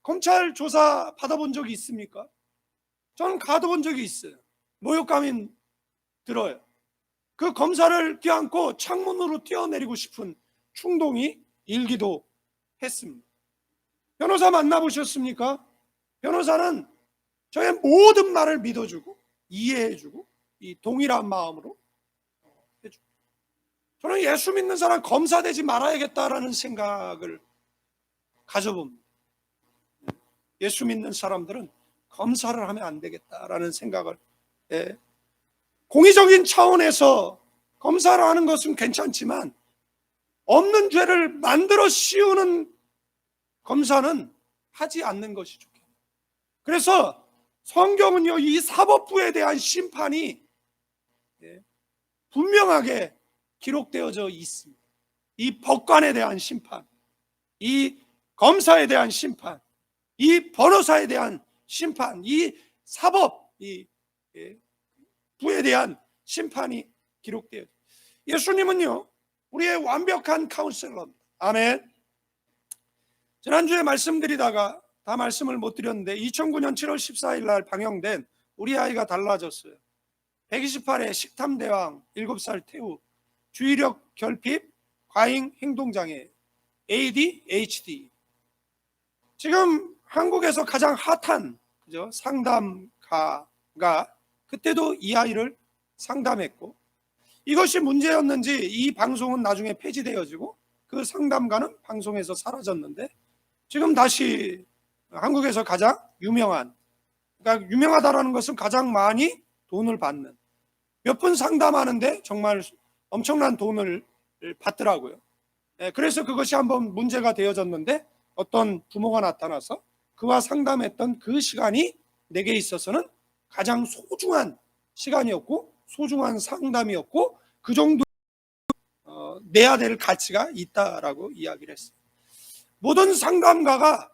검찰 조사 받아본 적이 있습니까? 저는 가둬본 적이 있어요. 모욕감이 들어요. 그 검사를 껴안고 창문으로 뛰어내리고 싶은 충동이 일기도 했습니다. 변호사 만나보셨습니까? 변호사는 저의 모든 말을 믿어주고 이해해주고 이 동일한 마음으로 해주고. 저는 예수 믿는 사람 검사 되지 말아야겠다라는 생각을 가져봅니다. 예수 믿는 사람들은 검사를 하면 안 되겠다라는 생각을, 공의적인 차원에서 검사를 하는 것은 괜찮지만 없는 죄를 만들어 씌우는 검사는 하지 않는 것이 좋겠다. 그래서 성경은요, 이 사법부에 대한 심판이 분명하게 기록되어져 있습니다. 이 법관에 대한 심판, 이 검사에 대한 심판, 이 변호사에 대한 심판, 이 사법, 이 부에 대한 심판이 기록되어져 있습니다. 예수님은요, 우리의 완벽한 카운셀러입니다. 아멘. 지난주에 말씀드리다가 다 말씀을 못 드렸는데 2009년 7월 14일 날 방영된 우리 아이가 달라졌어요. 128회 식탐대왕 7살 태우, 주의력 결핍, 과잉 행동장애, ADHD. 지금 한국에서 가장 핫한, 그죠? 상담가가 그때도 이 아이를 상담했고, 이것이 문제였는지 이 방송은 나중에 폐지되어지고 그 상담가는 방송에서 사라졌는데, 지금 다시 한국에서 가장 유명한, 그러니까 유명하다라는 것은 가장 많이 돈을 받는, 몇 분 상담하는데 정말 엄청난 돈을 받더라고요. 그래서 그것이 한번 문제가 되어졌는데, 어떤 부모가 나타나서 그와 상담했던 그 시간이 내게 있어서는 가장 소중한 시간이었고 소중한 상담이었고, 그 정도 내야 될 가치가 있다라고 이야기를 했어요. 모든 상담가가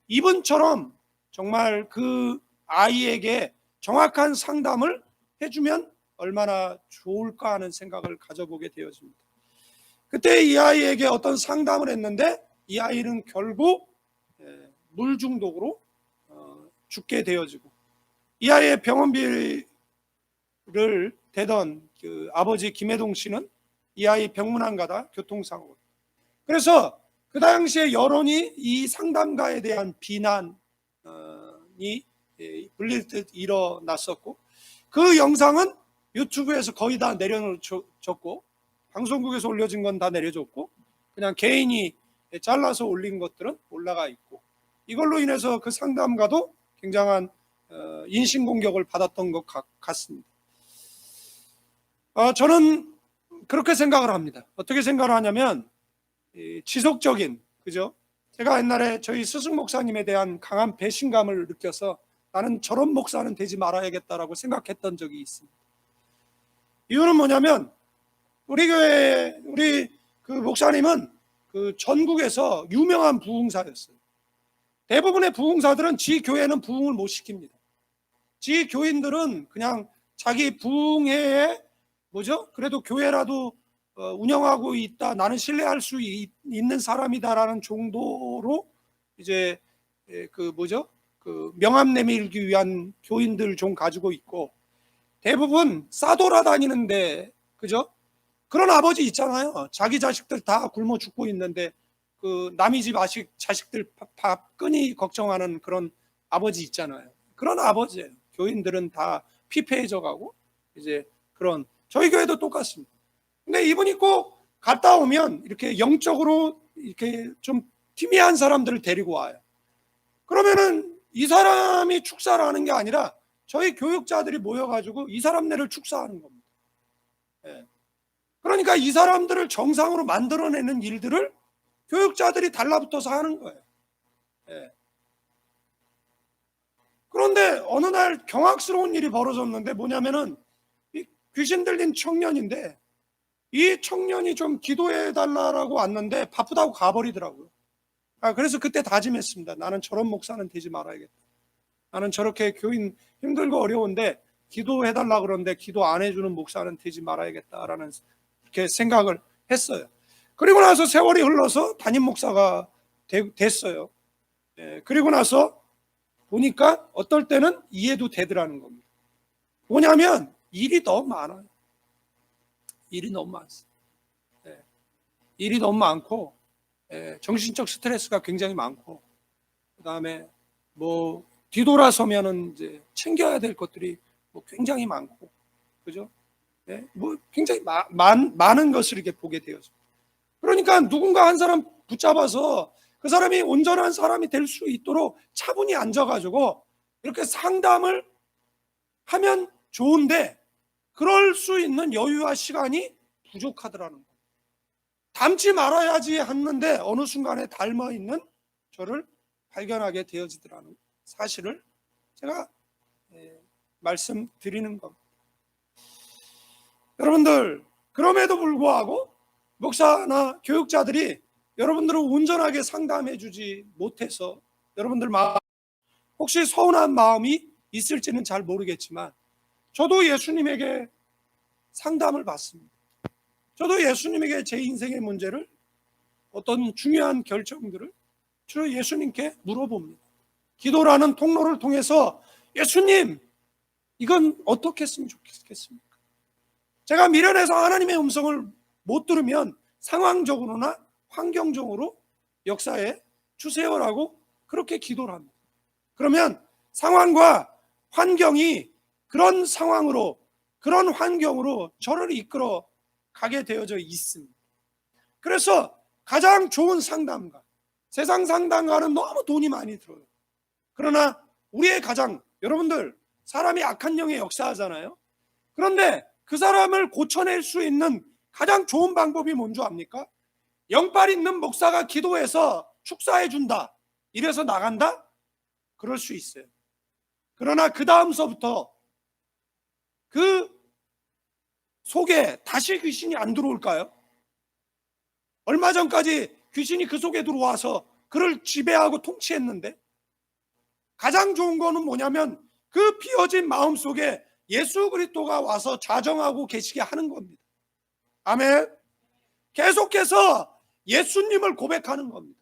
이분처럼 정말 그 아이에게 정확한 상담을 해주면 얼마나 좋을까 하는 생각을 가져보게 되어집니다. 그때 이 아이에게 어떤 상담을 했는데 이 아이는 결국 물 중독으로 죽게 되어지고, 이 아이의 병원비를 대던 그 아버지 김혜동 씨는 이 아이 병문안 가다 교통사고. 그래서 그 당시에 여론이 이 상담가에 대한 비난이 불릴 듯 일어났었고, 그 영상은 유튜브에서 거의 다 내려줬고, 방송국에서 올려진 건 다 내려줬고, 그냥 개인이 잘라서 올린 것들은 올라가 있고, 이걸로 인해서 그 상담가도 굉장한 인신공격을 받았던 것 같습니다. 저는 그렇게 생각을 합니다. 어떻게 생각을 하냐면, 지속적인, 그죠? 제가 옛날에 저희 스승 목사님에 대한 강한 배신감을 느껴서 나는 저런 목사는 되지 말아야겠다라고 생각했던 적이 있습니다. 이유는 뭐냐면, 우리 교회, 우리 그 목사님은 그 전국에서 유명한 부흥사였어요. 대부분의 부흥사들은 지 교회는 부흥을 못 시킵니다. 지 교인들은 그냥 자기 부흥회에 그래도 교회라도 운영하고 있다, 나는 신뢰할 수 있는 사람이다라는 정도로 이제 그 명함 내밀기 위한 교인들 좀 가지고 있고, 대부분 싸돌아다니는데, 그죠? 그런 아버지 있잖아요. 자기 자식들 다 굶어 죽고 있는데 그 남의 집 자식들 밥 끈히 걱정하는 그런 아버지 있잖아요. 그런 아버지예요. 교인들은 다 피폐해져 가고, 이제 그런, 저희 교회도 똑같습니다. 근데 이분이 꼭 갔다 오면 이렇게 영적으로 이렇게 좀 희미한 사람들을 데리고 와요. 그러면은 이 사람이 축사를 하는 게 아니라 저희 교육자들이 모여가지고 이 사람네를 축사하는 겁니다. 예. 그러니까 이 사람들을 정상으로 만들어내는 일들을 교육자들이 달라붙어서 하는 거예요. 예. 그런데 어느 날 경악스러운 일이 벌어졌는데, 뭐냐면은 이 귀신 들린 청년인데, 이 청년이 좀 기도해 달라고 왔는데 바쁘다고 가버리더라고요. 그래서 그때 다짐했습니다. 나는 저런 목사는 되지 말아야겠다. 나는 저렇게 교인 힘들고 어려운데 기도해 달라 그러는데 기도 안 해주는 목사는 되지 말아야겠다라는 이렇게 생각을 했어요. 그리고 나서 세월이 흘러서 담임 목사가 됐어요. 그리고 나서 보니까 어떨 때는 이해도 되더라는 겁니다. 뭐냐면 일이 너무 많아요. 일이 너무 많습니다. 일이 너무 많고, 정신적 스트레스가 굉장히 많고, 그 다음에 뒤돌아서면은 이제 챙겨야 될 것들이 굉장히 많고, 그죠? 굉장히 많은 것을 이렇게 보게 되었습니다. 그러니까 누군가 한 사람 붙잡아서 그 사람이 온전한 사람이 될 수 있도록 차분히 앉아가지고 이렇게 상담을 하면 좋은데, 그럴 수 있는 여유와 시간이 부족하더라는 거예요. 닮지 말아야지 했는데 어느 순간에 닮아있는 저를 발견하게 되어지더라는 사실을 제가 말씀드리는 겁니다. 여러분들, 그럼에도 불구하고 목사나 교육자들이 여러분들을 온전하게 상담해 주지 못해서 여러분들 혹시 서운한 마음이 있을지는 잘 모르겠지만, 저도 예수님에게 상담을 받습니다. 저도 예수님에게 제 인생의 문제를, 어떤 중요한 결정들을 주로 예수님께 물어봅니다. 기도라는 통로를 통해서 예수님, 이건 어떻게 했으면 좋겠습니까? 제가 미련해서 하나님의 음성을 못 들으면 상황적으로나 환경적으로 역사에 주세요라고 그렇게 기도를 합니다. 그러면 상황과 환경이 그런 상황으로, 그런 환경으로 저를 이끌어 가게 되어져 있습니다. 그래서 가장 좋은 상담가, 세상 상담가는 너무 돈이 많이 들어요. 그러나 우리의 여러분들, 사람이 악한 영에 역사하잖아요. 그런데 그 사람을 고쳐낼 수 있는 가장 좋은 방법이 뭔 줄 압니까? 영빨 있는 목사가 기도해서 축사해 준다, 이래서 나간다? 그럴 수 있어요. 그러나 그 다음서부터 그 속에 다시 귀신이 안 들어올까요? 얼마 전까지 귀신이 그 속에 들어와서 그를 지배하고 통치했는데, 가장 좋은 거는 뭐냐면 그 비어진 마음 속에 예수 그리스도가 와서 자정하고 계시게 하는 겁니다. 아멘. 계속해서 예수님을 고백하는 겁니다.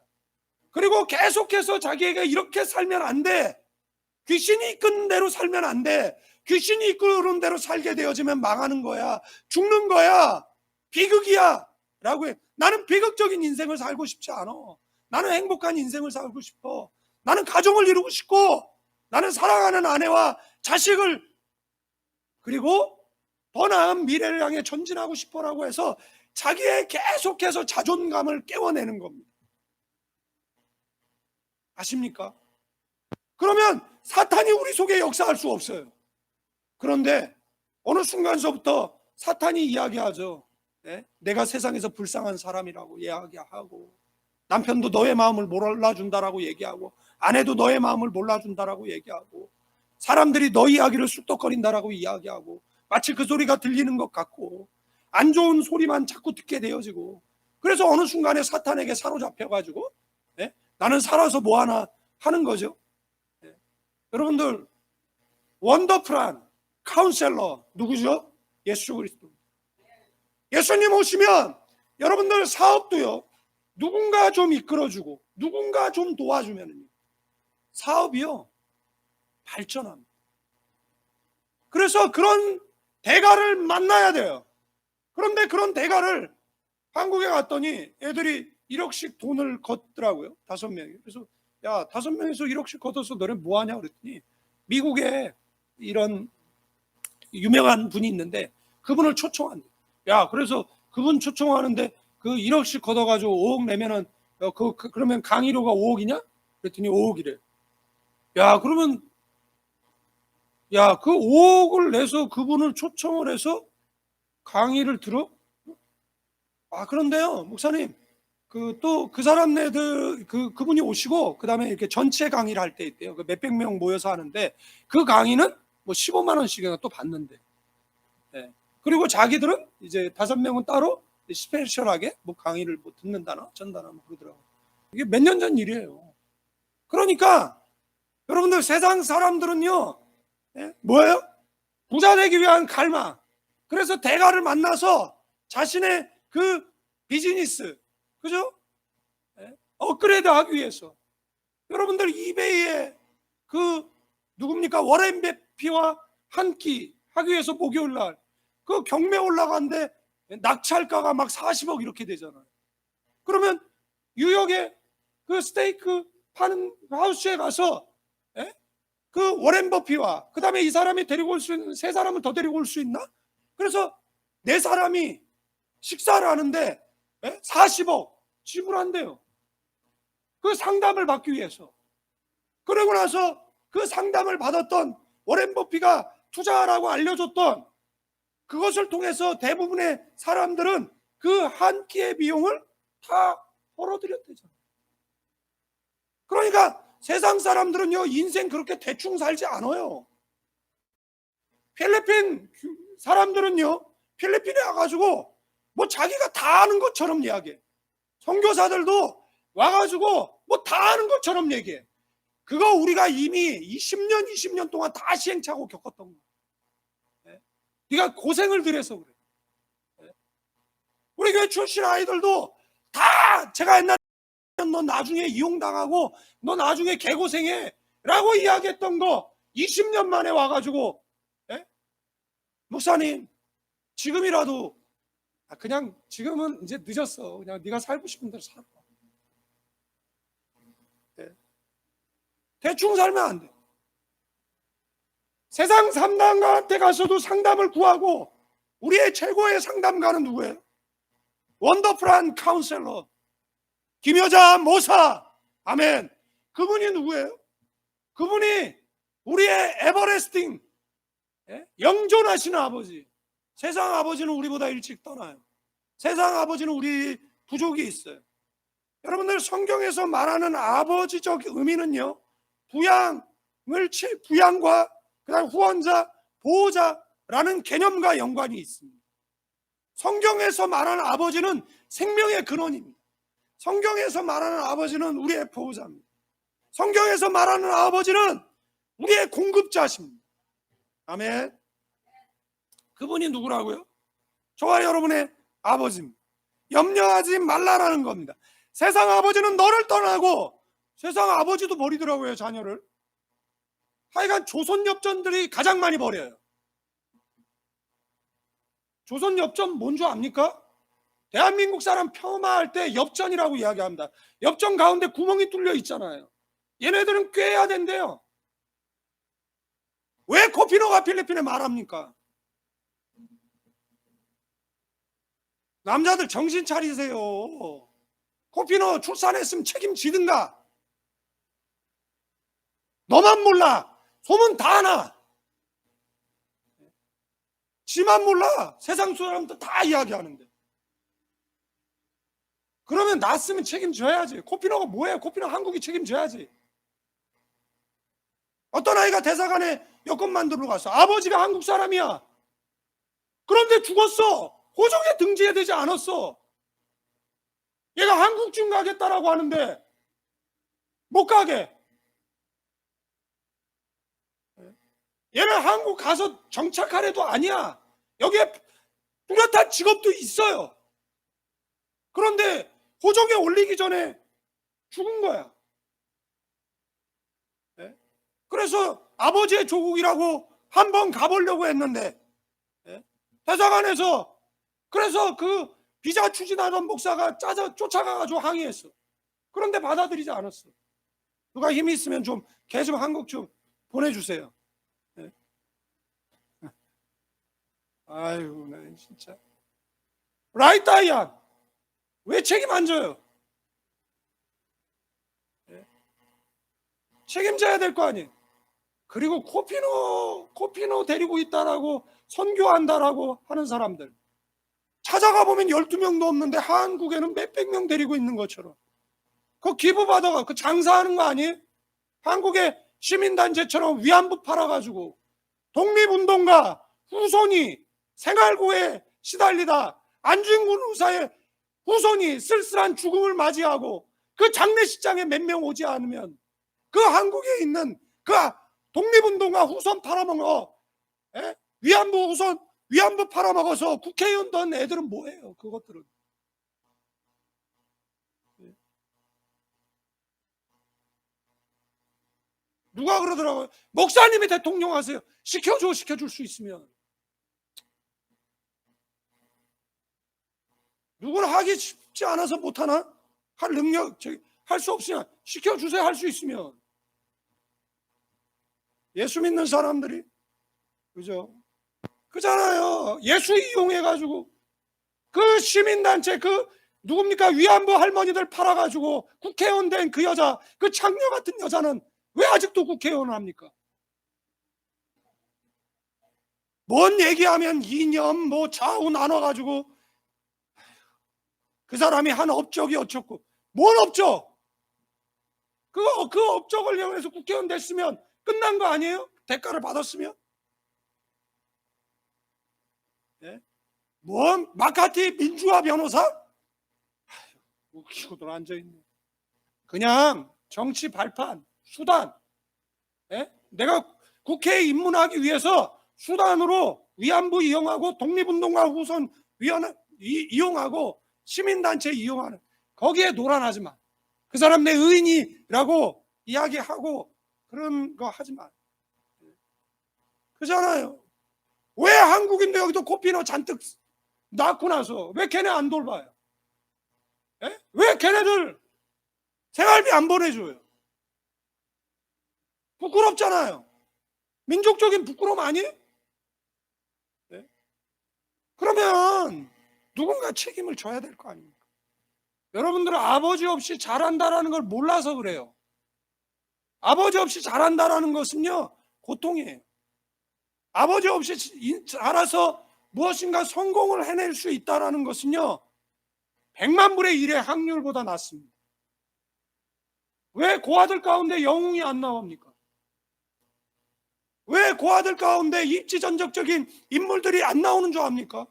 그리고 계속해서 자기에게 이렇게 살면 안 돼, 귀신이 이끄는 대로 살면 안 돼, 귀신이 이끄는 대로 살게 되어지면 망하는 거야, 죽는 거야, 비극이야 라고 해. 나는 비극적인 인생을 살고 싶지 않아. 나는 행복한 인생을 살고 싶어. 나는 가정을 이루고 싶고, 나는 사랑하는 아내와 자식을, 그리고 더 나은 미래를 향해 전진하고 싶어라고 해서 자기의 계속해서 자존감을 깨워내는 겁니다. 아십니까? 그러면 사탄이 우리 속에 역사할 수 없어요. 그런데 어느 순간서부터 사탄이 이야기하죠. 네? 내가 세상에서 불쌍한 사람이라고 이야기하고, 남편도 너의 마음을 몰라준다라고 얘기하고, 아내도 너의 마음을 몰라준다라고 얘기하고, 사람들이 너 이야기를 쑥덕거린다라고 이야기하고, 마치 그 소리가 들리는 것 같고, 안 좋은 소리만 자꾸 듣게 되어지고, 그래서 어느 순간에 사탄에게 사로잡혀가지고, 네? 나는 살아서 뭐 하나 하는 거죠. 네? 여러분들, 원더풀한 카운셀러 누구죠? 예수 그리스도. 예수님 오시면 여러분들 사업도요, 누군가 좀 이끌어주고 누군가 좀 도와주면 사업이요 발전합니다. 그래서 그런 대가를 만나야 돼요. 그런데 그런 대가를 한국에 갔더니 애들이 1억씩 돈을 걷더라고요. 5명이. 그래서 야, 5명에서 1억씩 걷어서 너네 뭐하냐 그랬더니 미국에 이런 유명한 분이 있는데 그분을 초청한대. 야, 그래서 그분 초청하는데 그 1억씩 걷어가지고 5억 내면은 그러면 강의료가 5억이냐? 그랬더니 5억이래. 야, 그러면 야, 그 5억을 내서 그분을 초청을 해서 강의를 들어? 아, 그런데요, 목사님, 또 그 사람네들 그분이 오시고 그다음에 이렇게 전체 강의를 할 때 있대요. 그 몇백 명 모여서 하는데 그 강의는 뭐 15만 원씩이나 또 받는데. 네. 그리고 자기들은 이제 5명은 따로 스페셜하게 뭐 강의를 뭐 듣는다나 전다나 뭐 그러더라고. 이게 몇 년 전 일이에요. 그러니까 여러분들 세상 사람들은요, 네? 뭐예요? 부자 되기 위한 갈망. 그래서 대가를 만나서 자신의 그 비즈니스, 그죠? 네? 업그레이드 하기 위해서. 여러분들 이베이에 그 누굽니까? 워렌 버핏과 한 끼 하기 위해서 목요일 날 그 경매 올라가는데 낙찰가가 막 40억 이렇게 되잖아요. 그러면 뉴욕에 그 스테이크 파는 하우스에 가서 그 워렌 버핏과 그 다음에 이 사람이 데리고 올 수 있는 3사람을 더 데리고 올 수 있나? 그래서 4사람이 식사를 하는데 40억 지불한대요. 그 상담을 받기 위해서. 그러고 나서 그 상담을 받았던 워렌 버핏가 투자하라고 알려줬던 그것을 통해서 대부분의 사람들은 그 한 끼의 비용을 다 벌어들였대잖아요. 그러니까 세상 사람들은요, 인생 그렇게 대충 살지 않아요. 필리핀 사람들은요, 필리핀에 와가지고 뭐 자기가 다 아는 것처럼 이야기해. 선교사들도 와가지고 뭐 다 아는 것처럼 얘기해. 그거 우리가 이미 20년 동안 다 시행착오 겪었던 거야. 네가 고생을 들여서 그래. 우리 교회 출신 아이들도 다 제가 옛날에 너 나중에 이용당하고 너 나중에 개고생해 라고 이야기했던 거 20년 만에 와가지고 목사님 지금이라도 그냥 지금은 이제 늦었어. 그냥 네가 살고 싶은 대로 살아. 대충 살면 안 돼. 세상 상담가한테 가서도 상담을 구하고 우리의 최고의 상담가는 누구예요? 원더풀한 카운셀러 김여자 모사. 아멘. 그분이 누구예요? 그분이 우리의 에버레스팅 영존하시는 아버지. 세상 아버지는 우리보다 일찍 떠나요. 세상 아버지는 우리 부족이 있어요. 여러분들 성경에서 말하는 아버지적 의미는요, 부양과 그다음 후원자, 보호자라는 개념과 연관이 있습니다. 성경에서 말하는 아버지는 생명의 근원입니다. 성경에서 말하는 아버지는 우리의 보호자입니다. 성경에서 말하는 아버지는 우리의 공급자십니다. 아멘. 그분이 누구라고요? 저와 여러분의 아버지입니다. 염려하지 말라라는 겁니다. 세상 아버지는 너를 떠나고, 세상 아버지도 버리더라고요, 자녀를. 하여간 조선엽전들이 가장 많이 버려요. 조선엽전 뭔 줄 압니까? 대한민국 사람 폄하할 때 엽전이라고 이야기합니다. 엽전 가운데 구멍이 뚫려 있잖아요. 얘네들은 꿰야 된대요. 왜 코피노가 필리핀에 말합니까? 남자들 정신 차리세요. 코피노 출산했으면 책임지든가. 너만 몰라. 소문 다 나. 지만 몰라. 세상 사람도 다 이야기하는데. 그러면 낳았으면 책임져야지. 코피노가 뭐예요? 코피노 한국이 책임져야지. 어떤 아이가 대사관에 여권 만들러 갔어. 아버지가 한국 사람이야. 그런데 죽었어. 호적에 등재해야 되지 않았어. 얘가 한국쯤 가겠다라고 하는데 못 가게. 얘는 한국 가서 정착할 애도 아니야. 여기에 뚜렷한 직업도 있어요. 그런데 호적에 올리기 전에 죽은 거야. 그래서 아버지의 조국이라고 한번 가보려고 했는데 대사관에서 그래서 그 비자 추진하던 목사가 쫓아가가지고 항의했어. 그런데 받아들이지 않았어. 누가 힘이 있으면 좀 걔 좀 한국 좀 보내주세요. 아이고, 나 진짜. 라이트 아이안 왜 책임 안 져요? 책임져야 될 거 아니에요. 그리고 코피노 데리고 있다라고 선교한다라고 하는 사람들 찾아가 보면 12명도 없는데 한국에는 몇백 명 데리고 있는 것처럼 그 기부 받아가 그 장사하는 거 아니에요? 한국의 시민단체처럼 위안부 팔아가지고 독립운동가 후손이 생활고에 시달리다 안중근 의사의 후손이 쓸쓸한 죽음을 맞이하고 그 장례식장에 몇 명 오지 않으면 그 한국에 있는 그 독립운동가 후손 팔아먹어 위안부 팔아먹어서 국회의원 된 애들은 뭐예요? 그것들은 누가 그러더라고요. 목사님이 대통령 하세요. 시켜줄 수 있으면. 누구는 하기 쉽지 않아서 못하나? 할 능력, 할 수 없으면 시켜주세요. 할 수 있으면. 예수 믿는 사람들이, 그죠? 그잖아요. 예수 이용해가지고, 그 시민단체, 그, 누굽니까? 위안부 할머니들 팔아가지고 국회의원 된 그 여자, 그 창녀 같은 여자는 왜 아직도 국회의원을 합니까? 뭔 얘기하면 이념, 뭐 좌우 나눠가지고, 그 사람이 한 업적이 어쩌고, 뭔 업적? 그 업적을 이용해서 국회의원 됐으면 끝난 거 아니에요? 대가를 받았으면? 예? 뭔 마카티 민주화 변호사? 웃기고들 앉아있네. 그냥 정치 발판, 수단. 예? 내가 국회에 입문하기 위해서 수단으로 위안부 이용하고 독립운동가 후손 위원회 이용하고 시민단체 이용하는 거기에 놀아나지 마. 그 사람 내 의인이라고 이야기하고 그런 거 하지 마. 그잖아요. 왜 한국인도 여기도 코피노 잔뜩 낳고 나서 왜 걔네 안 돌봐요? 에? 왜 걔네들 생활비 안 보내줘요? 부끄럽잖아요. 민족적인 부끄러움 아니에요? 네? 그러면 누군가 책임을 져야 될 거 아닙니까? 여러분들은 아버지 없이 잘한다라는 걸 몰라서 그래요. 아버지 없이 잘한다라는 것은요, 고통이에요. 아버지 없이 알아서 무엇인가 성공을 해낼 수 있다는 것은요 100만 분의 1의 확률보다 낮습니다. 왜 고아들 가운데 영웅이 안 나옵니까? 왜 고아들 가운데 입지전적적인 인물들이 안 나오는 줄 압니까?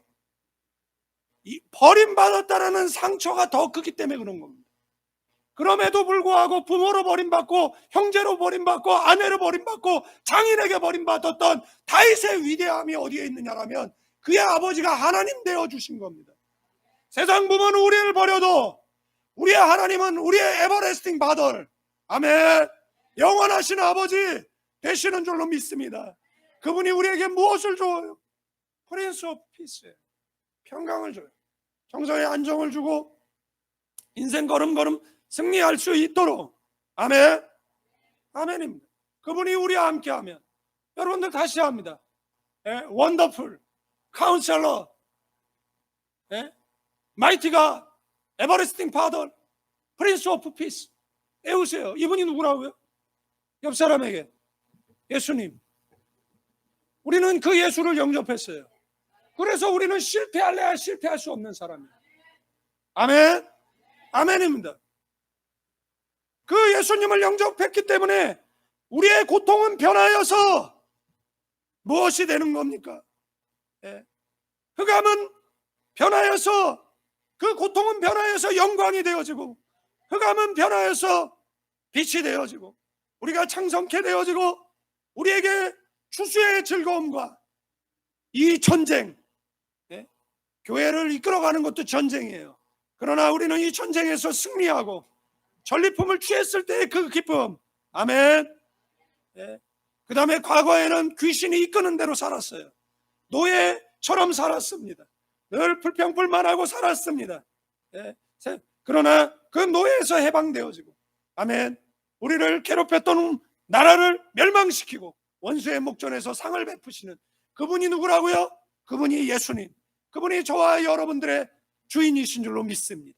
버림받았다라는 상처가 더 크기 때문에 그런 겁니다. 그럼에도 불구하고 부모로 버림받고 형제로 버림받고 아내로 버림받고 장인에게 버림받았던 다윗의 위대함이 어디에 있느냐라면 그의 아버지가 하나님 되어주신 겁니다. 세상 부모는 우리를 버려도 우리의 하나님은 우리의 에버레스팅 바덜, 아멘, 영원하신 아버지 되시는 줄로 믿습니다. 그분이 우리에게 무엇을 줘요? 프린스 오브 피스, 평강을 줘요. 정서에 안정을 주고 인생 걸음걸음 승리할 수 있도록. 아멘. 아멘입니다. 그분이 우리와 함께하면, 여러분들 다시 합니다. 원더풀 카운셀러, 마이티가, 에버레스팅 파더, 프린스 오브 피스. 외우세요. 이분이 누구라고요? 옆 사람에게 예수님. 우리는 그 예수를 영접했어요. 그래서 우리는 실패할래야 실패할 수 없는 사람이에요. 아멘. 아멘입니다. 그 예수님을 영접했기 때문에 우리의 고통은 변하여서 무엇이 되는 겁니까? 흑암은 변하여서, 그 고통은 변하여서 영광이 되어지고, 흑암은 변하여서 빛이 되어지고, 우리가 창성케 되어지고, 우리에게 추수의 즐거움과 이 전쟁, 교회를 이끌어가는 것도 전쟁이에요. 그러나 우리는 이 전쟁에서 승리하고 전리품을 취했을 때의 그 기쁨. 아멘. 그 다음에 과거에는 귀신이 이끄는 대로 살았어요. 노예처럼 살았습니다. 늘 불평불만하고 살았습니다. 그러나 그 노예에서 해방되어지고, 아멘, 우리를 괴롭혔던 나라를 멸망시키고 원수의 목전에서 상을 베푸시는 그분이 누구라고요? 그분이 예수님. 그분이 저와 여러분들의 주인이신 줄로 믿습니다.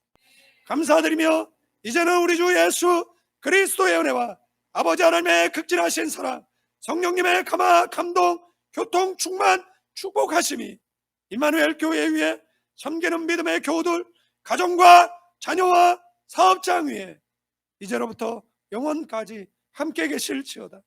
감사드리며 이제는 우리 주 예수 그리스도의 은혜와 아버지 하나님의 극진하신 사랑, 성령님의 감동, 교통, 충만, 축복하심이 임마누엘 교회 위에 섬기는 믿음의 교우들, 가정과 자녀와 사업장 위에 이제로부터 영원까지 함께 계실지어다.